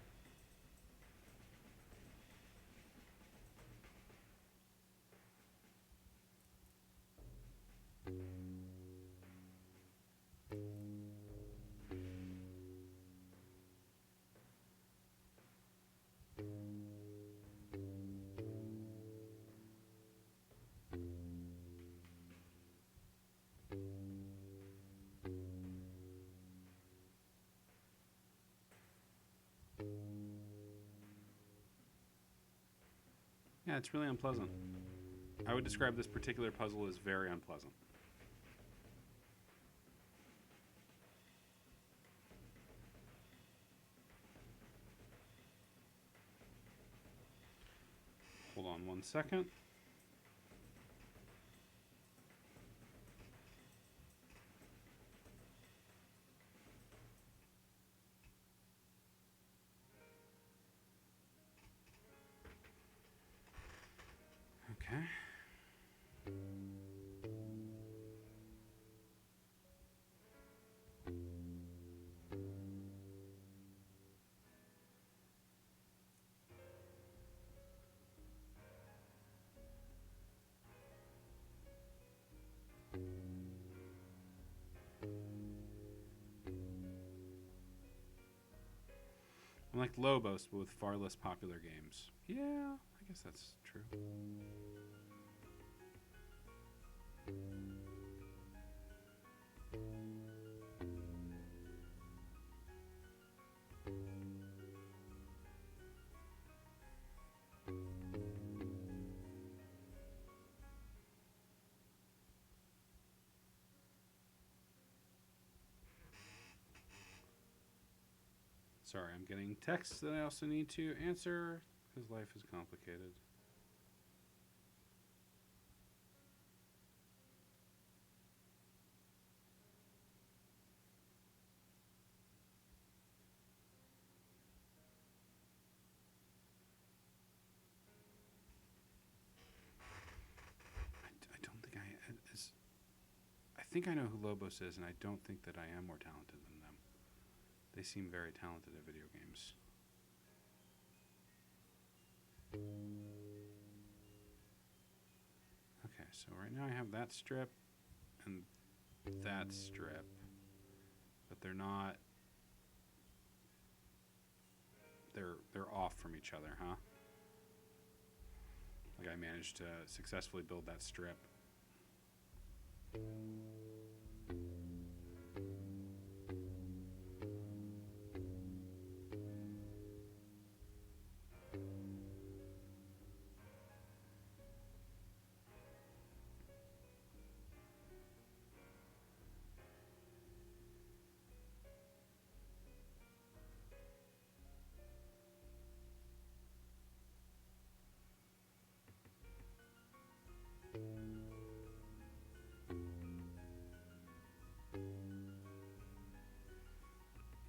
Yeah, it's really unpleasant. I would describe this particular puzzle as very unpleasant. Hold on 1 second. Okay. I'm like Lobos, but with far less popular games. Yeah, I guess that's true. Sorry, I'm getting texts that I also need to answer because life is complicated. I don't think I think I know who Lobos is, and I don't think that I am more talented than them. They seem very talented at video games. Okay, so right now I have that strip and that strip, but they're not. They're off from each other, huh? Like I managed to successfully build that strip.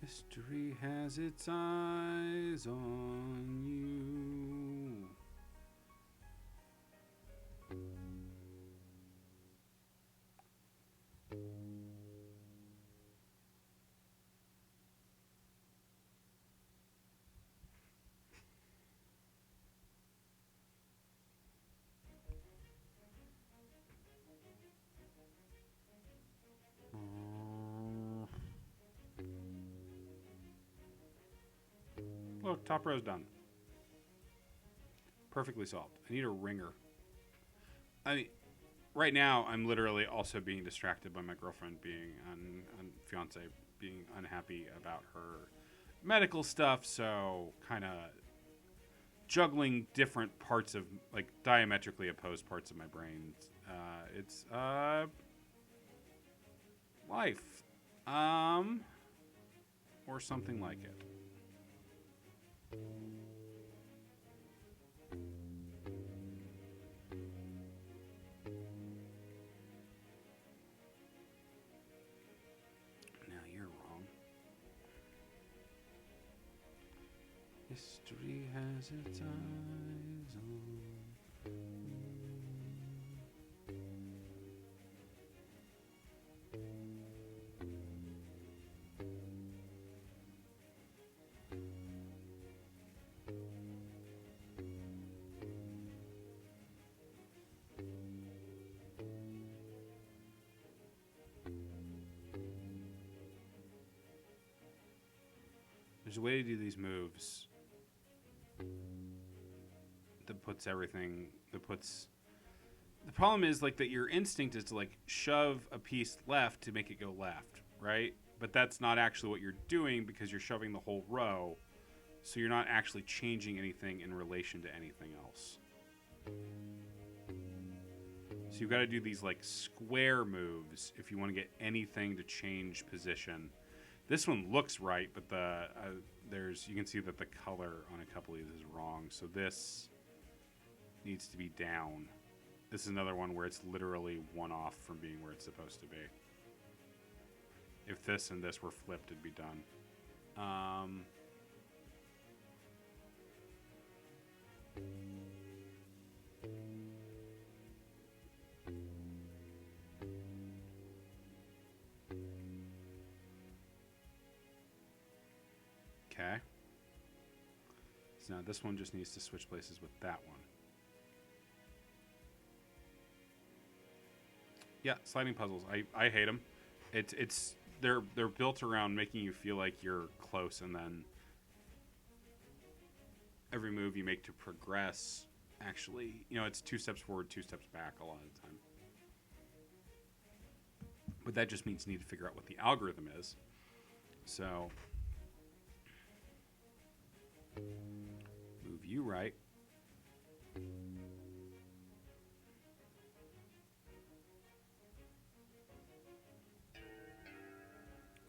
History has its eyes on you. Look, top row's done. Perfectly solved. I need a ringer. I mean, right now I'm literally also being distracted by my girlfriend being fiance being unhappy about her medical stuff, so kind of juggling different parts of, like, diametrically opposed parts of my brain. It's life, or something like it. Now you're wrong. History has its eyes on. There's a way to do these moves that puts everything, that puts, the problem is, like, that your instinct is to, like, shove a piece left to make it go left, right? But that's not actually what you're doing, because you're shoving the whole row, so you're not actually changing anything in relation to anything else. So you've got to do these, like, square moves if you want to get anything to change position. This one looks right, but you can see that the color on a couple of these is wrong. So this needs to be down. This is another one where it's literally one off from being where it's supposed to be. If this and this were flipped, it'd be done. Okay. So now this one just needs to switch places with that one. Yeah, sliding puzzles. I hate them. They're built around making you feel like you're close, and then every move you make to progress, actually, it's 2 steps forward, 2 steps back a lot of the time. But that just means you need to figure out what the algorithm is. So move you right.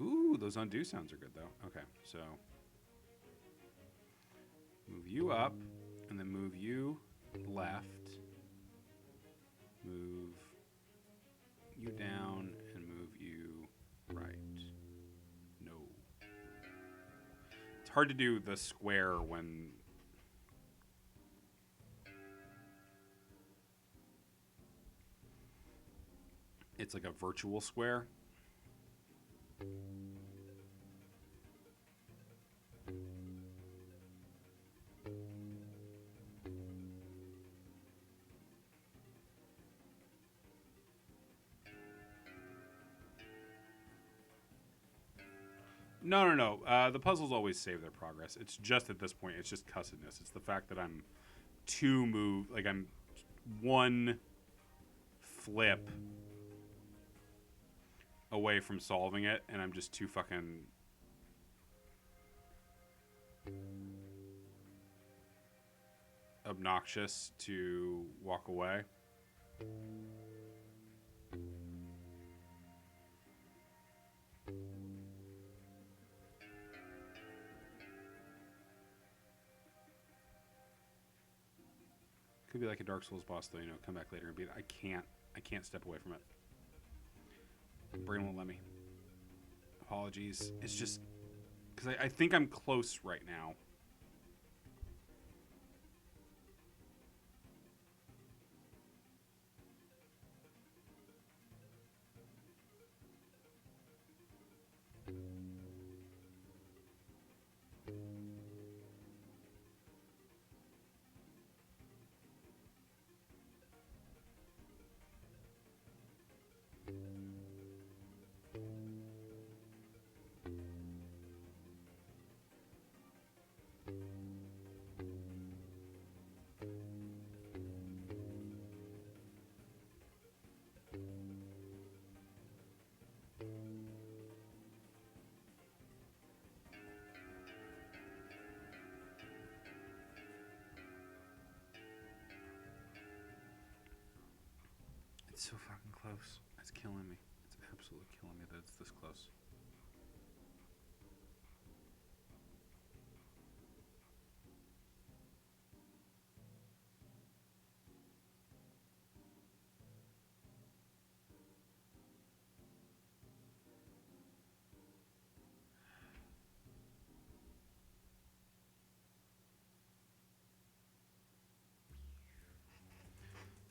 Ooh, those undo sounds are good, though. Okay, so move you up, and then move you left. Move you down, and move you right. No. It's hard to do the square when... it's like a virtual square. No. The puzzles always save their progress. It's just at this point, it's just cussedness. It's the fact that I'm I'm one flip away from solving it, and I'm just too fucking obnoxious to walk away. Could be like a Dark Souls boss, though. Come back later and beat it. I can't step away from it. Brain won't let me. Apologies. It's just because I think I'm close right now. It's so fucking close. It's killing me. It's absolutely killing me that it's this close.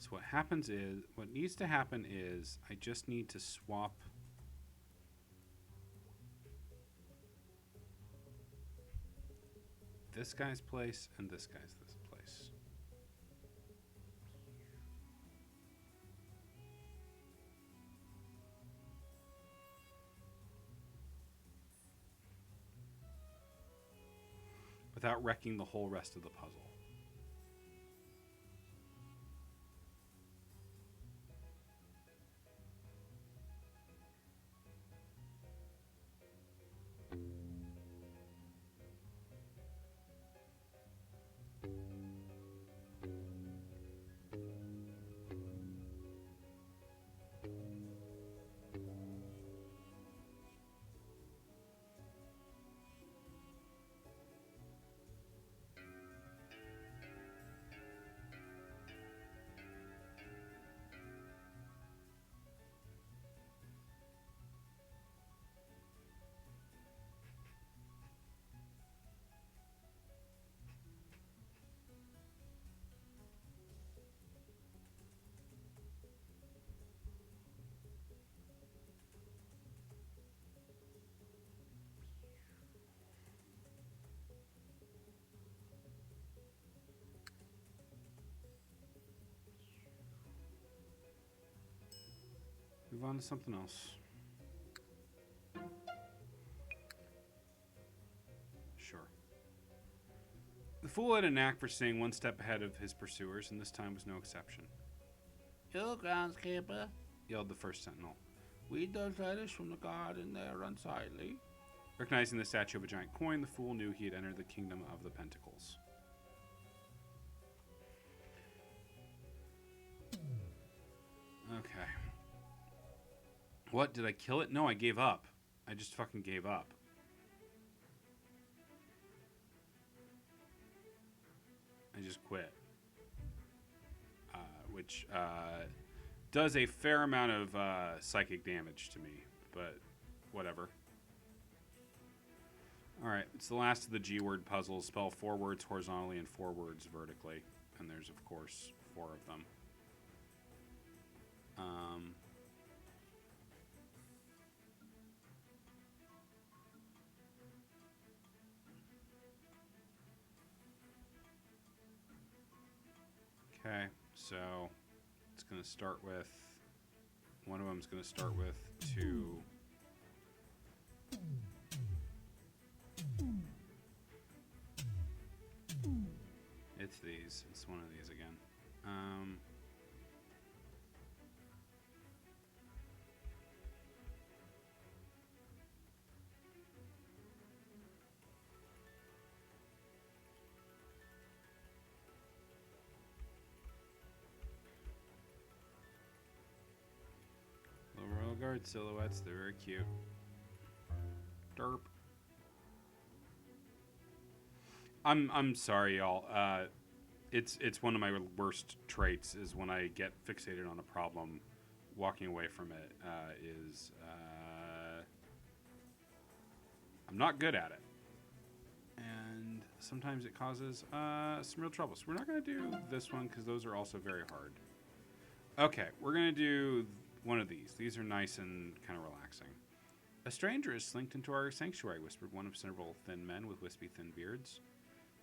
So what needs to happen is I just need to swap this guy's place and this guy's this place. Without wrecking the whole rest of the puzzle. Move on to something else. Sure. The fool had a knack for staying one step ahead of his pursuers, and this time was no exception. You, groundskeeper, Yelled the first sentinel. we those letters from the garden there unsightly. Recognizing the statue of a giant coin, the fool knew he had entered the kingdom of the Pentacles. Okay. What? Did I kill it? No, I gave up. I just fucking gave up. I just quit. Which does a fair amount of psychic damage to me, but whatever. Alright, it's the last of the G-word puzzles. Spell 4 words horizontally and 4 words vertically. And there's, of course, 4 of them. Okay, so it's going to start with... One of them is going to start with 2... It's these. It's one of these again. The Royal Guard silhouettes, they're very cute. Derp. I'm sorry, y'all. It's one of my worst traits is when I get fixated on a problem, walking away from it is I'm not good at it, and sometimes it causes some real trouble. So we're not going to do this one because those are also very hard. Okay, we're going to do one of these. These are nice and kind of relaxing. A stranger has slinked into our sanctuary, whispered one of several thin men with wispy thin beards.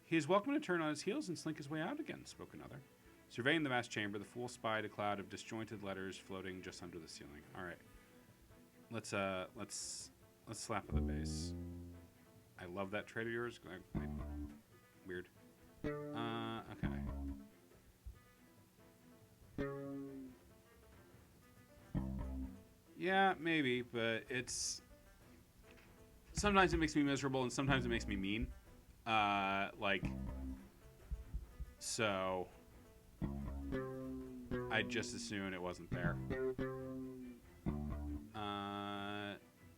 He is welcome to turn on his heels and slink his way out again, spoke another. Surveying the vast chamber, the fool spied a cloud of disjointed letters floating just under the ceiling. All right, let's slap at the base. I love that trait of yours. Weird. Okay. Yeah, maybe, but it's sometimes it makes me miserable and sometimes it makes me mean. So I'd just as soon it wasn't there.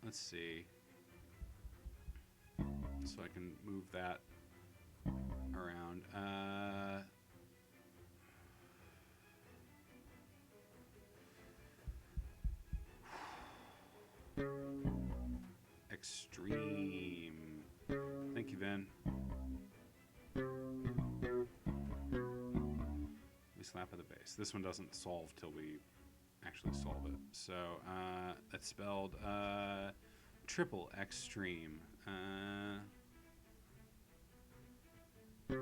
Let's see. So I can move that around. Extreme. Thank you, Ben. We slap at the base. This one doesn't solve till we actually solve it. So that's spelled triple extreme. Too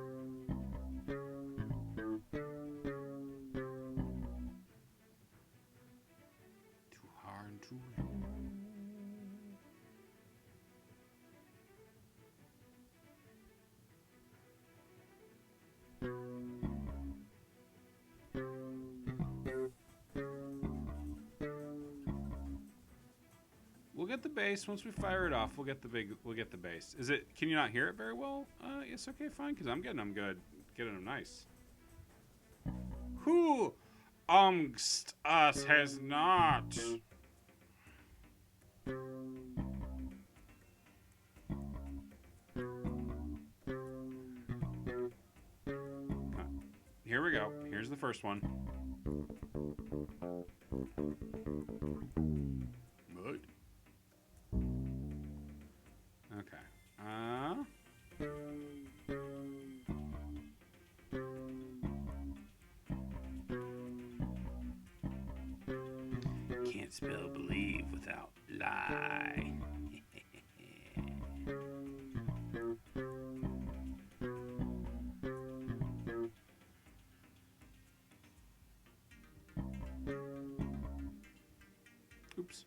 hard and too low. We'll get the bass once we fire it off. We'll get the bass. Is it? Can you not hear it very well? Yes. Okay. Fine. Because I'm getting them good. Getting them nice. Who amongst us has not? Here we go. Here's the first one. Good. Okay. Can't spell believe without lie. Oops.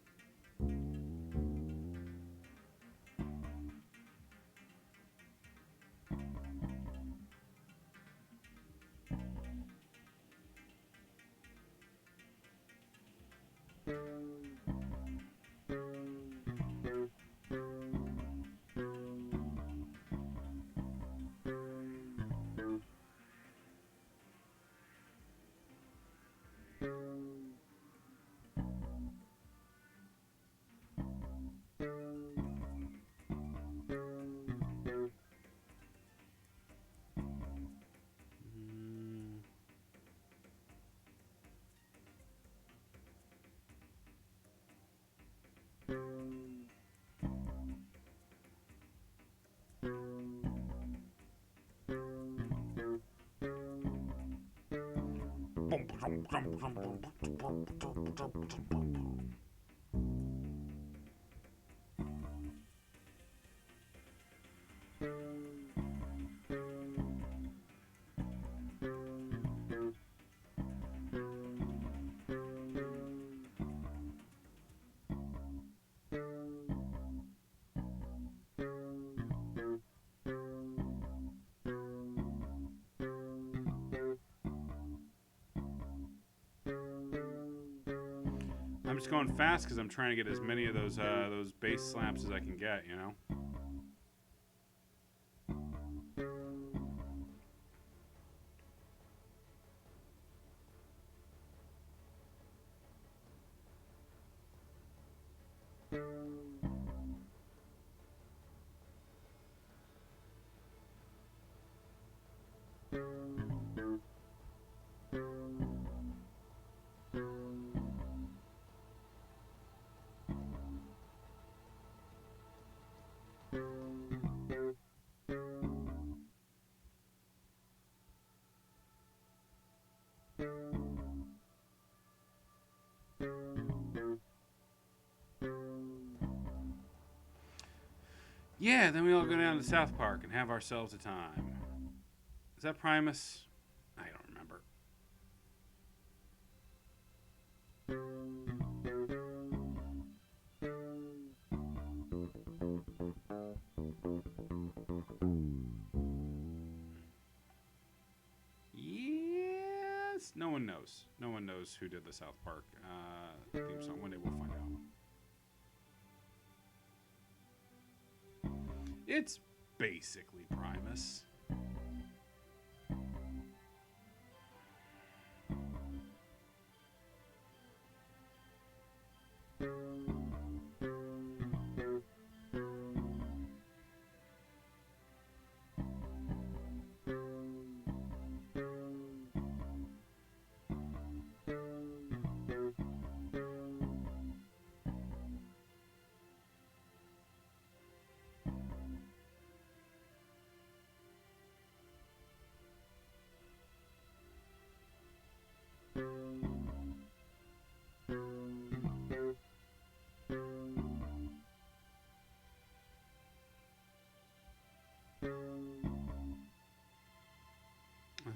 I'm just going fast because I'm trying to get as many of those bass slaps as I can get, you know? Yeah, then we all go down to South Park and have ourselves a time. Is that Primus? I don't remember. Yes. No one knows. No one knows who did the South Park theme song. One day we'll find out. It's basically Primus.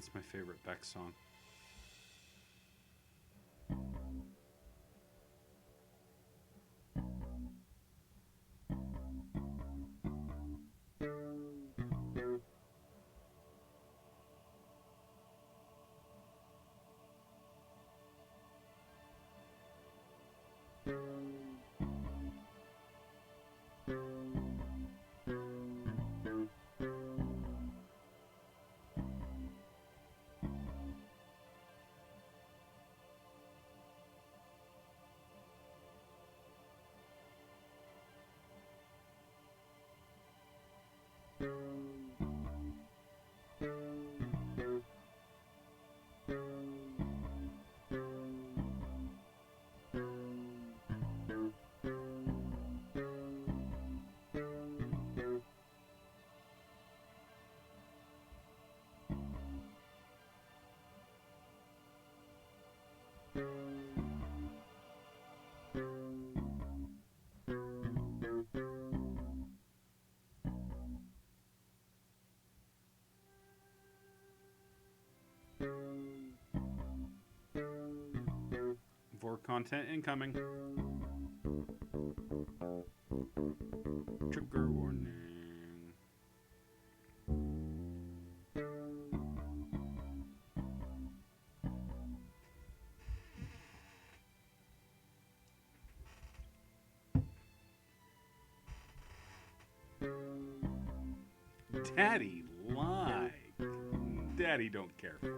That's my favorite Beck song. For content incoming. Trigger warning. Daddy like. Daddy don't care for.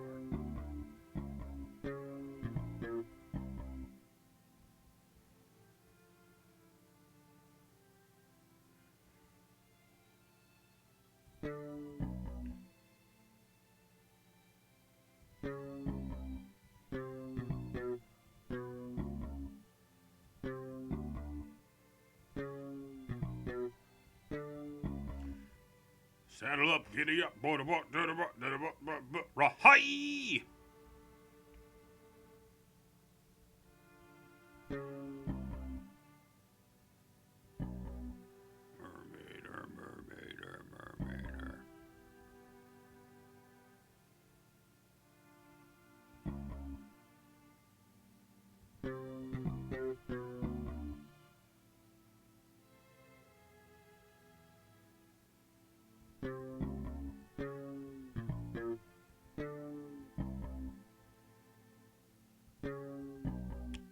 Saddle up, giddy up, hi! Mermaid.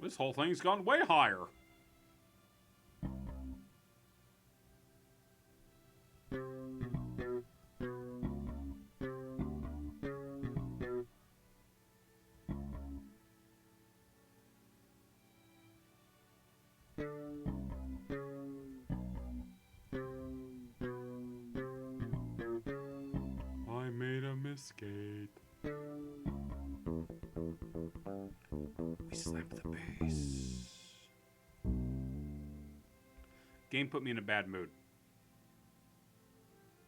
This whole thing's gone way higher. I made a mistake. We slapped the bass. Game put me in a bad mood.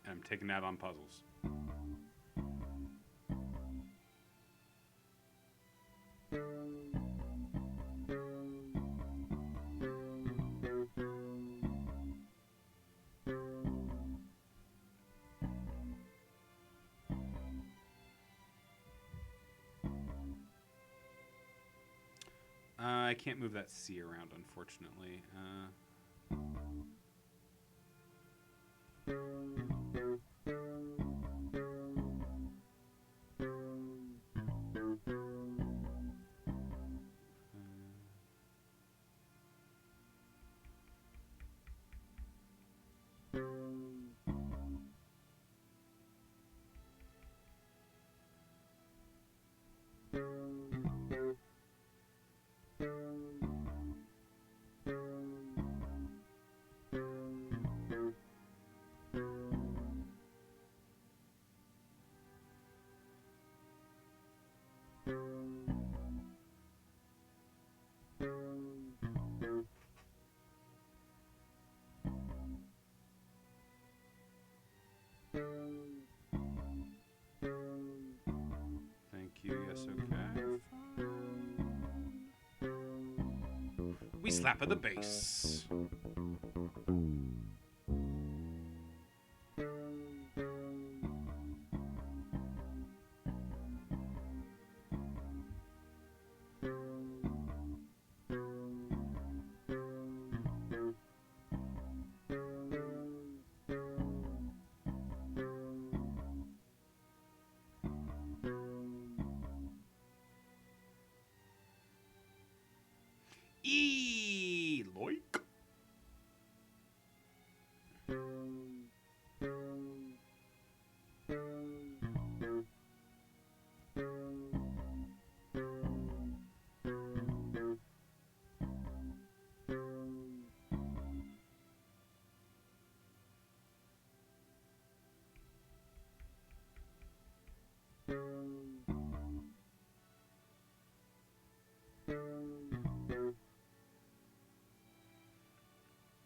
And I'm taking that on puzzles. I can't move that C around, unfortunately. Thank you, yes, okay. We slap at the bass.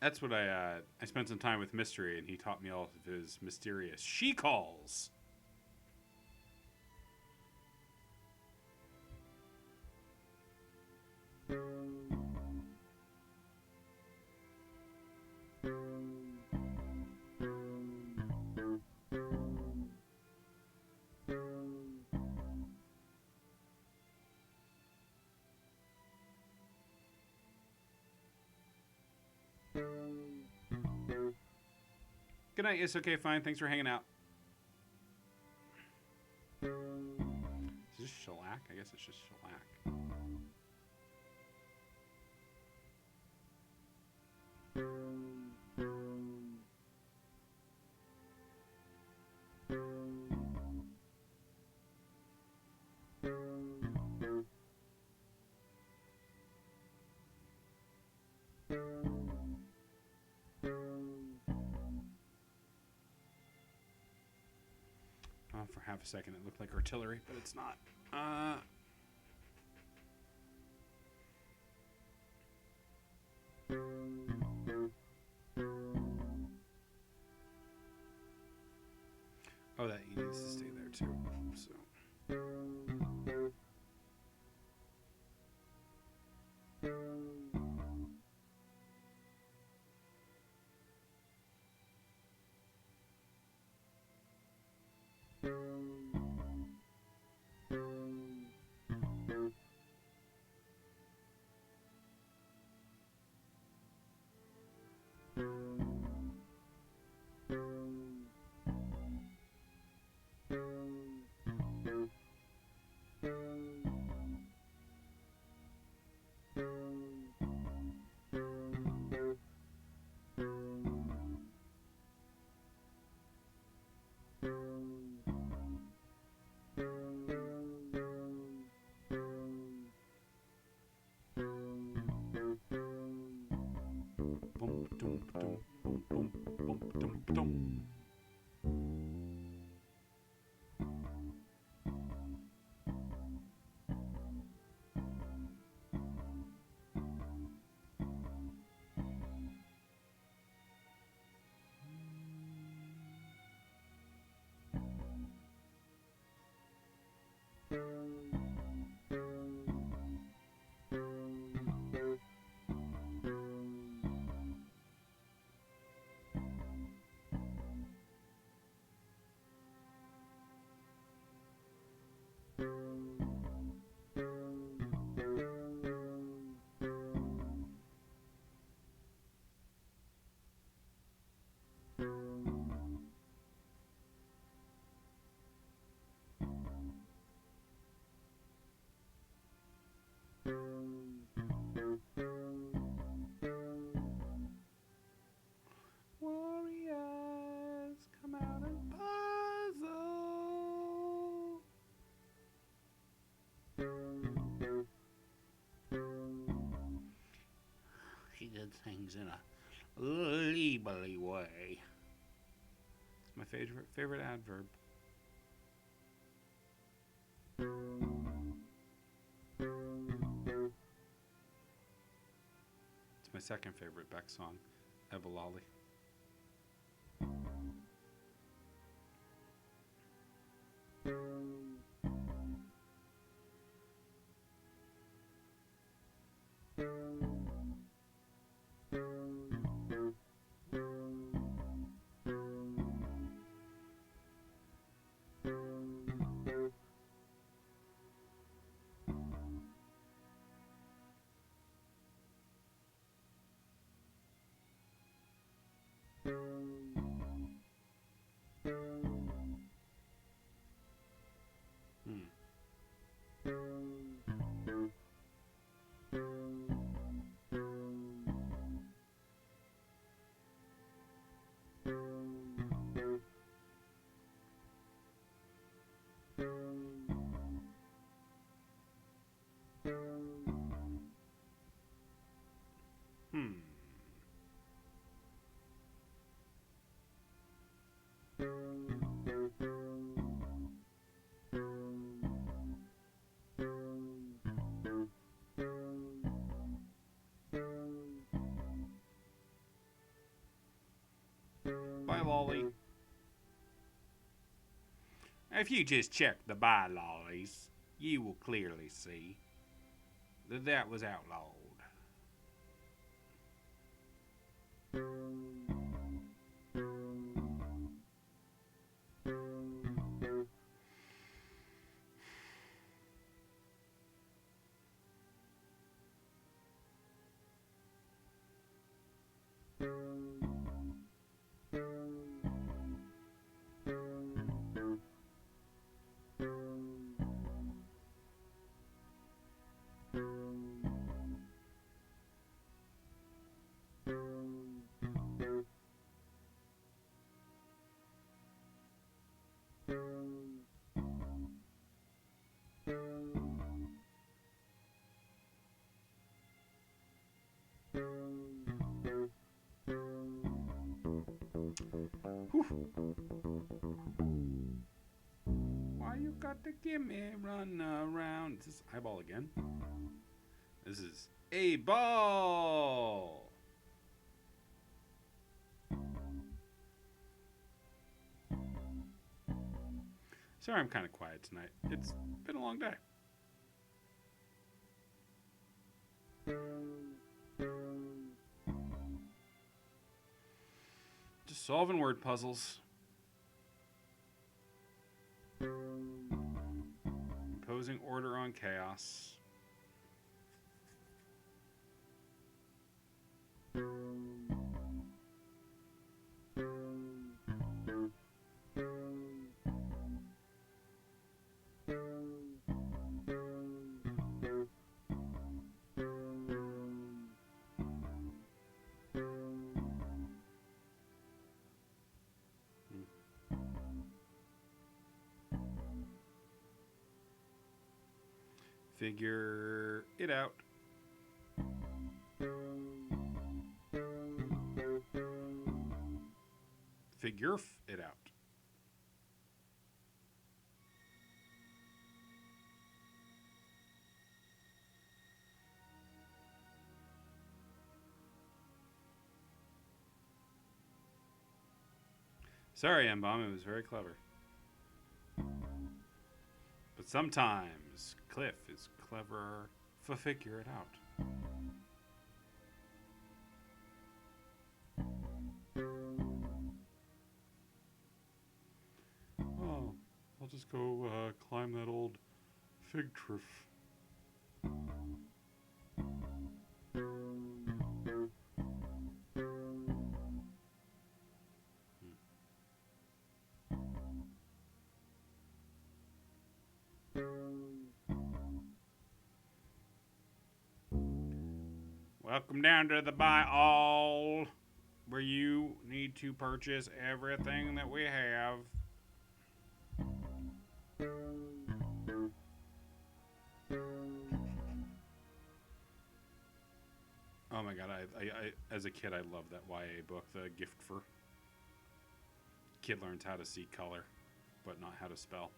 That's what I spent some time with Mystery, and he taught me all of his mysterious she calls. Good night. It's okay, fine. Thanks for hanging out. Is this shellac? I guess it's just shellac. For half a second, it looked like artillery, but it's not. Oh, that E needs to stay there too. So. Warriors, come out and puzzle. He did things in a leebly way. It's my favorite adverb. It's my second favorite Beck song, Evalali. lolly. If you just check the bylaws, you will clearly see that that was outlawed. Why you got to give me run around? Is this eyeball again? This is a ball. Sorry, I'm kind of quiet tonight. It's been a long day. Just solving word puzzles. Imposing order on chaos. Figure it out. Figure it out. Sorry, M-Bomb, it was very clever. But sometimes Cliff is clever for figure it out. Oh, I'll just go climb that old fig tree. Welcome down to the buy all, where you need to purchase everything that we have. Oh my god, I as a kid I loved that YA book, The Gift for. Kid learns how to see color, but not how to spell.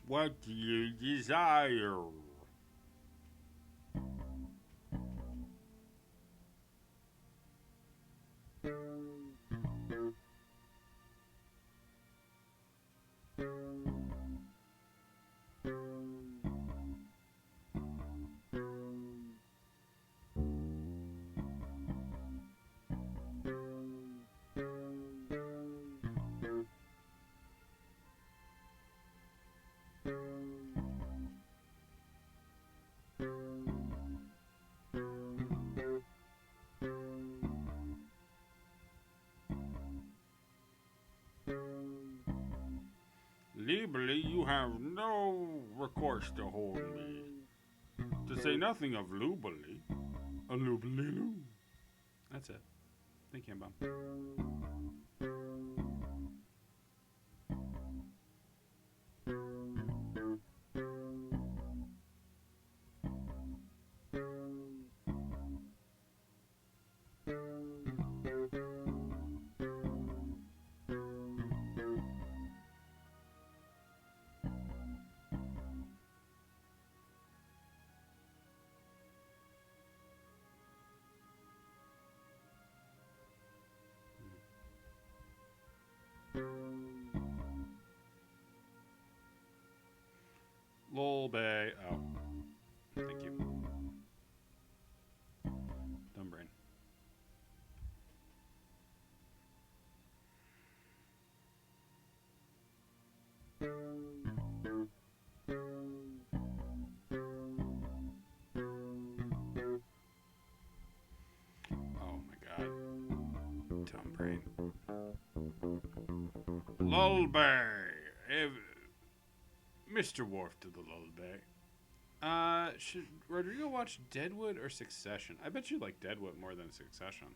What do you desire? Legally, you have no recourse to hold me, to say nothing of lubally. A loop lilo. That's it. Thank you, Bomb. Lol Bay. Oh. Thank you. Dumb brain. Oh my god. Dumb brain. Lullaby. Mr. Worf to the lullaby. Should Rodrigo watch Deadwood or Succession? I bet you like Deadwood more than Succession.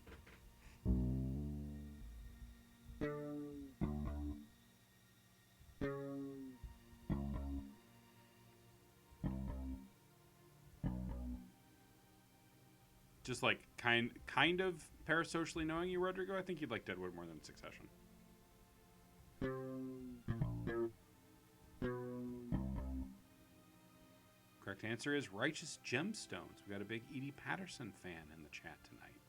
Just like kind of parasocially knowing you, Rodrigo, I think you'd like Deadwood more than Succession. Correct answer is Righteous Gemstones. We got a big Edie Patterson fan in the chat tonight.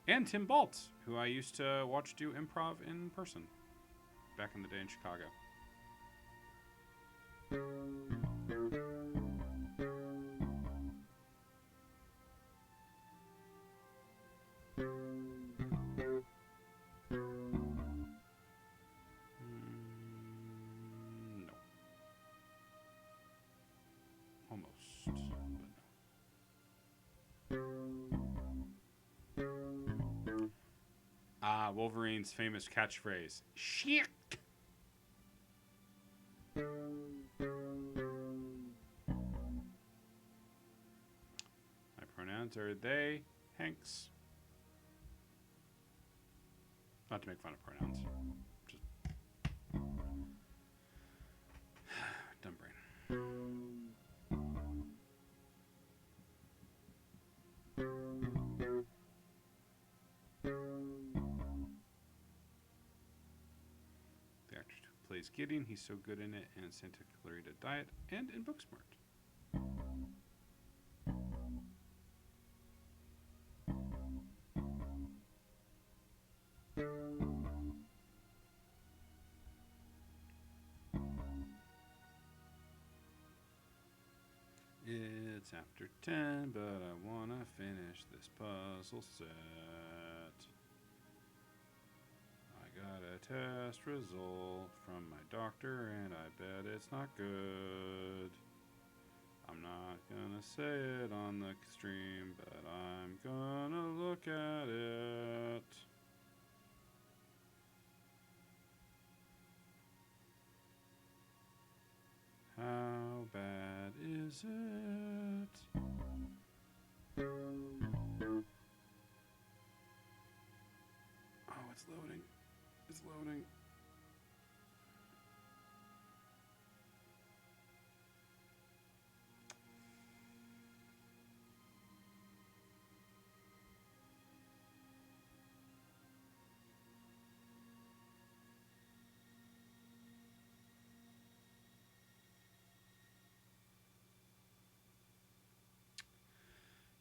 And Tim Baltz, who I used to watch do improv in person back in the day in Chicago. No. Almost, but no. Wolverine's famous catchphrase, shit! My pronouns are they, Hanks. Not to make fun of pronouns. Just dumb brain. The actor who plays Gideon, he's so good in it, and Santa Clarita Diet, and in Booksmart. It's after 10, but I want to finish this puzzle set. I got a test result from my doctor, and I bet it's not good. I'm not gonna say it on the stream, but I'm gonna look at it. How bad is it? Oh, it's loading. It's loading.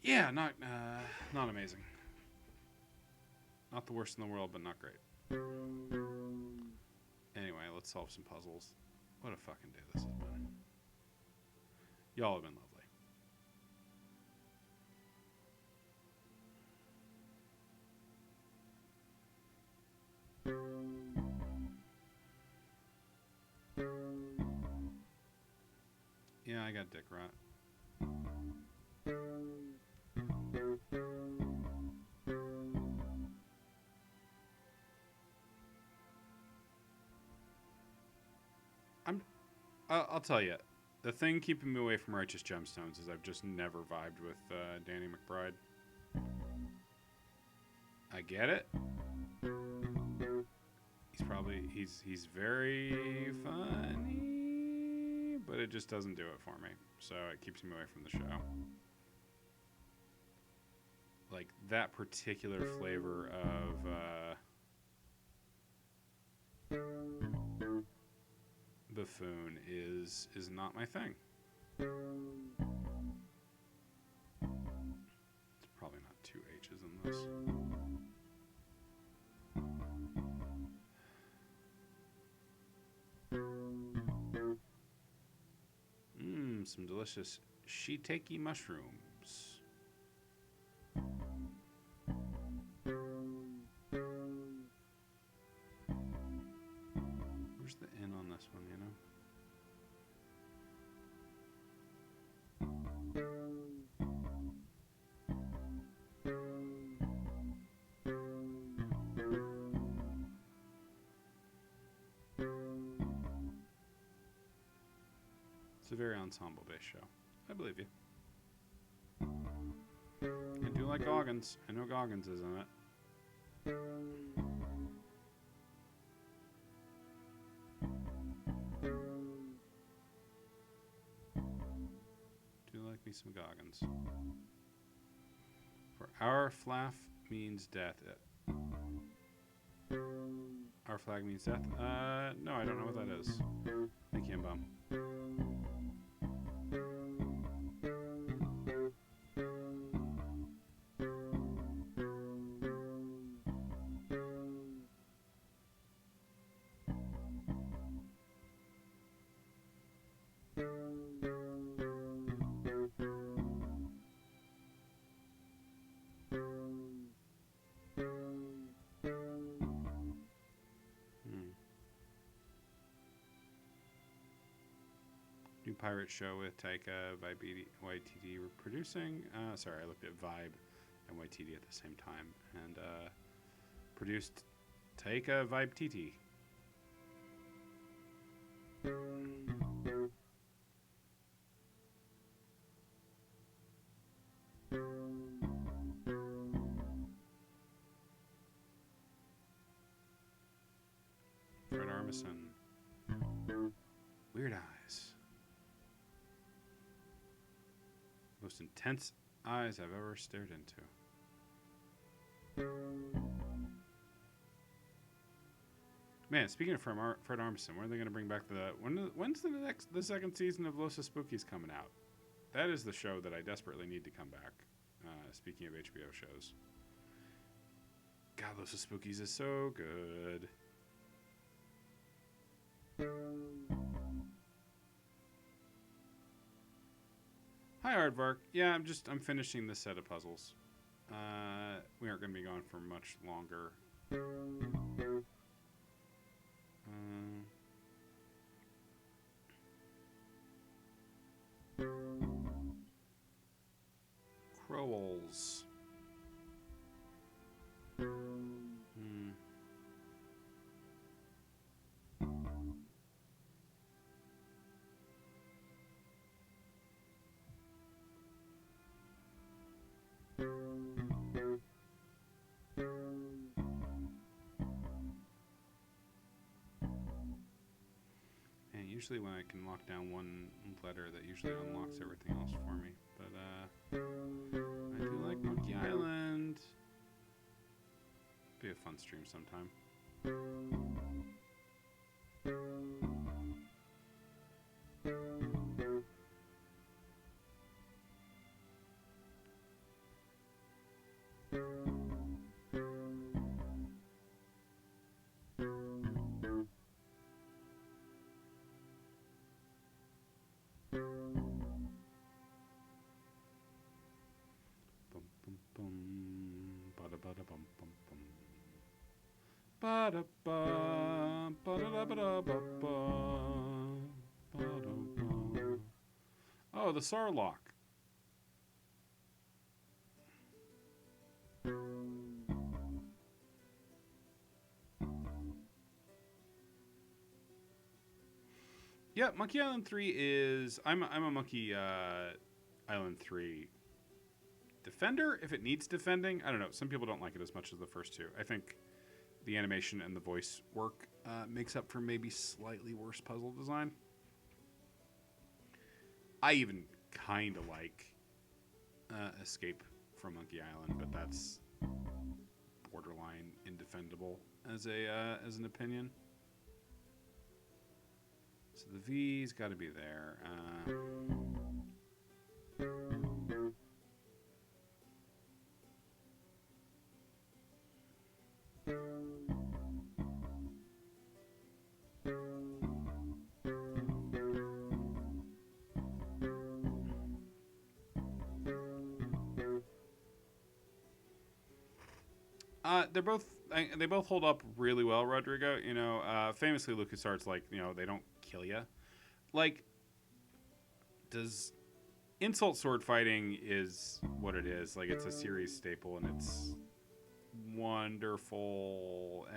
Yeah, not amazing. Not the worst in the world, but not great. Anyway, let's solve some puzzles. What a fucking day this has been. Y'all have been lovely. Yeah, I got dick rot. I'll tell you, the thing keeping me away from Righteous Gemstones is I've just never vibed with Danny McBride. I get it. He's very funny, but it just doesn't do it for me. So it keeps me away from the show. Like that particular flavor of buffoon is not my thing. It's probably not 2 H's in this. Some delicious shiitake mushrooms. Where's the N on this one, you know? It's a very ensemble-based show. I believe you. I do like Goggins. I know Goggins is in it. Do like me some Goggins. For our flaff means death. Our flag means death? No, I don't know what that is. Thank you, Bum. New pirate show with Taika YTD producing. Sorry, I looked at Vibe and YTD at the same time. And produced Taika Vibe TT. Fred Armisen. Weird Eyes. Most intense eyes I've ever stared into. Man, speaking of Fred Armisen, when are they going to bring back when's the second season of Los Spookies coming out? That is the show that I desperately need to come back. Speaking of HBO shows. God, Los Spookies is so good. Hi, Aardvark. Yeah, I'm finishing this set of puzzles. We aren't going to be gone for much longer. Crowels. And usually when I can lock down one letter, that usually unlocks everything else for me. But I do like Monkey Island. Be a fun stream sometime. Oh, the Sarlacc. Yeah, Monkey Island 3 is... I'm a Monkey Island 3 defender, if it needs defending. I don't know. Some people don't like it as much as the first two. I think the animation and the voice work makes up for maybe slightly worse puzzle design. I even kind of like Escape from Monkey Island, but that's borderline indefendable as an opinion. So the V's got to be there. They both hold up really well, Rodrigo. You know, famously LucasArts, like, you know, they don't kill you. Like, does insult sword fighting is what it is. Like, it's a series staple and it's wonderful.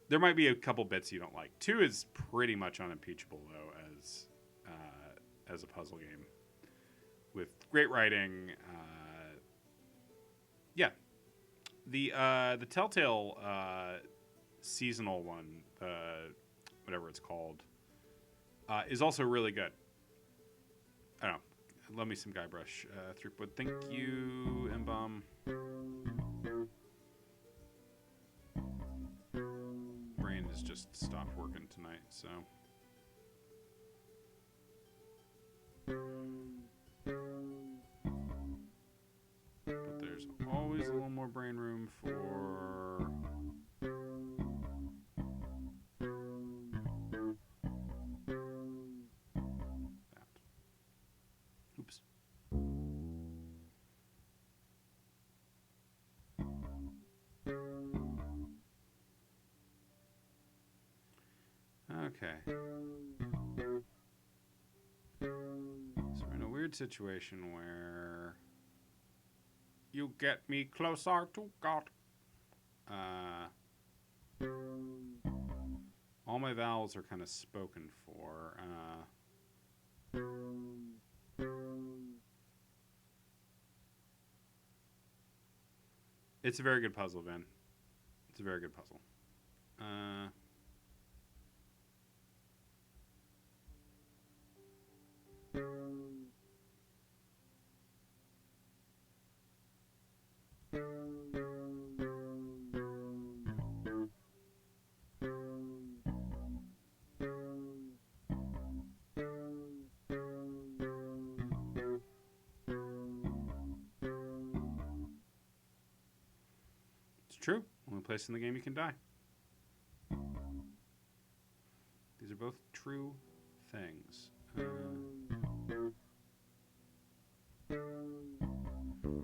There might be a couple bits you don't like. 2 is pretty much unimpeachable though as a puzzle game with great writing. Yeah. The Telltale seasonal one, whatever it's called, is also really good. I don't know. Love me some Guybrush Threepwood. Thank you, Mbum. Brain has just stopped working tonight, so. But there's always a little more brain room for that. Oops. Okay. So we're in a weird situation where you get me closer to God. All my vowels are kind of spoken for. It's a very good puzzle, Ben. It's a very good puzzle. It's true. Only place in the game you can die. These are both true things.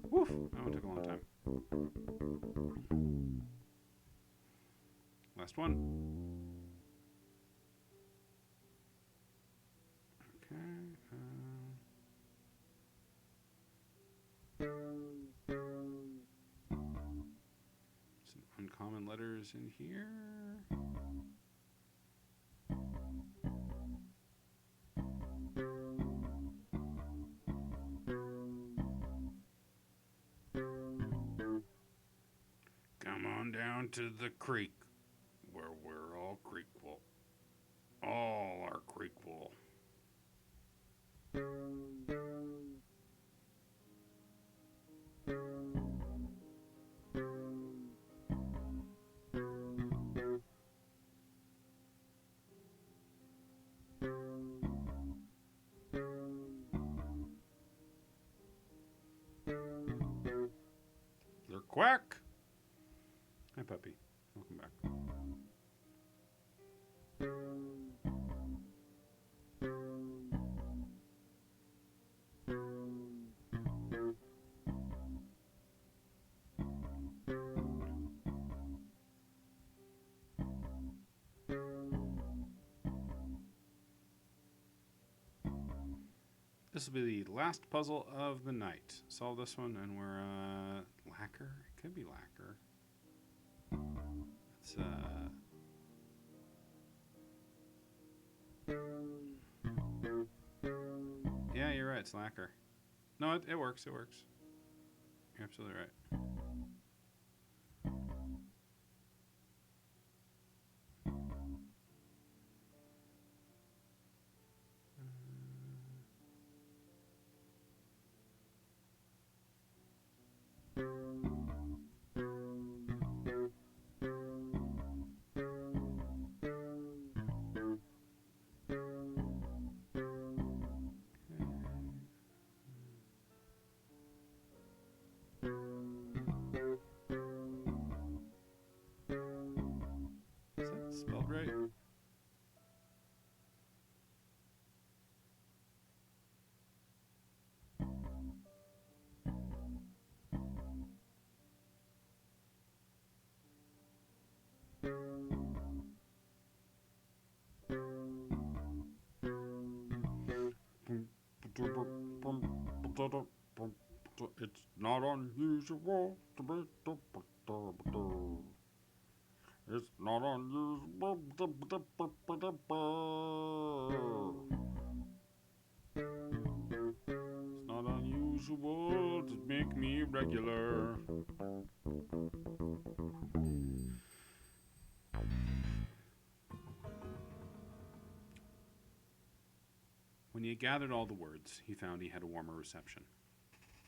Woof! That one took a long time. Last one. Okay. Some uncommon letters in here. Come on down to the creek where we're all creequel. All are creequel. They're quack. Hi, puppy. Welcome back. This will be the last puzzle of the night. Solve this one, and we're lacquer. It could be lacquer. It's Yeah, you're right, Slacker. No, it works. It works. You're absolutely right. Is that spelled right? It's not unusual to be. It's not unusual. It's not unusual to make me regular. When he had gathered all the words, he found he had a warmer reception.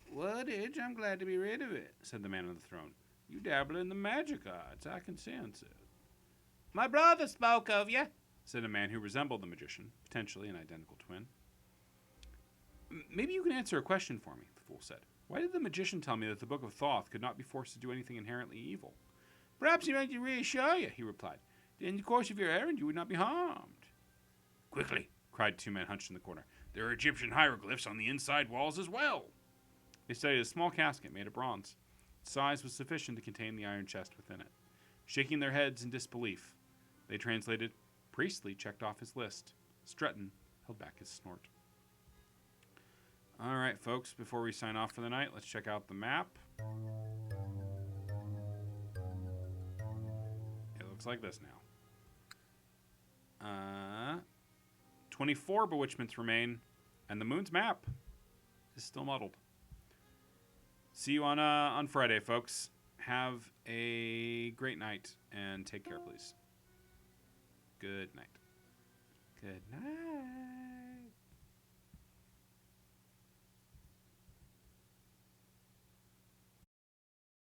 "Woodage, I'm glad to be rid of it," said the man on the throne. "You dabble in the magic arts, I can sense it." My brother spoke of you, said a man who resembled the magician, potentially an identical twin. "Maybe you can answer a question for me," the fool said. "Why did the magician tell me that the Book of Thoth could not be forced to do anything inherently evil?" Perhaps he meant to reassure you, he replied. In the course of your errand, you would not be harmed. "Quickly," cried two men hunched in the corner. "There are Egyptian hieroglyphs on the inside walls as well." They studied a small casket made of bronze. Its size was sufficient to contain the iron chest within it. Shaking their heads in disbelief, they translated. Priestley checked off his list. Stretton held back his snort. All right, folks, before we sign off for the night, let's check out the map. It looks like this now. 24 bewitchments remain, and the moon's map is still muddled. See you on Friday, folks. Have a great night, and take care, please. Good night. Good night.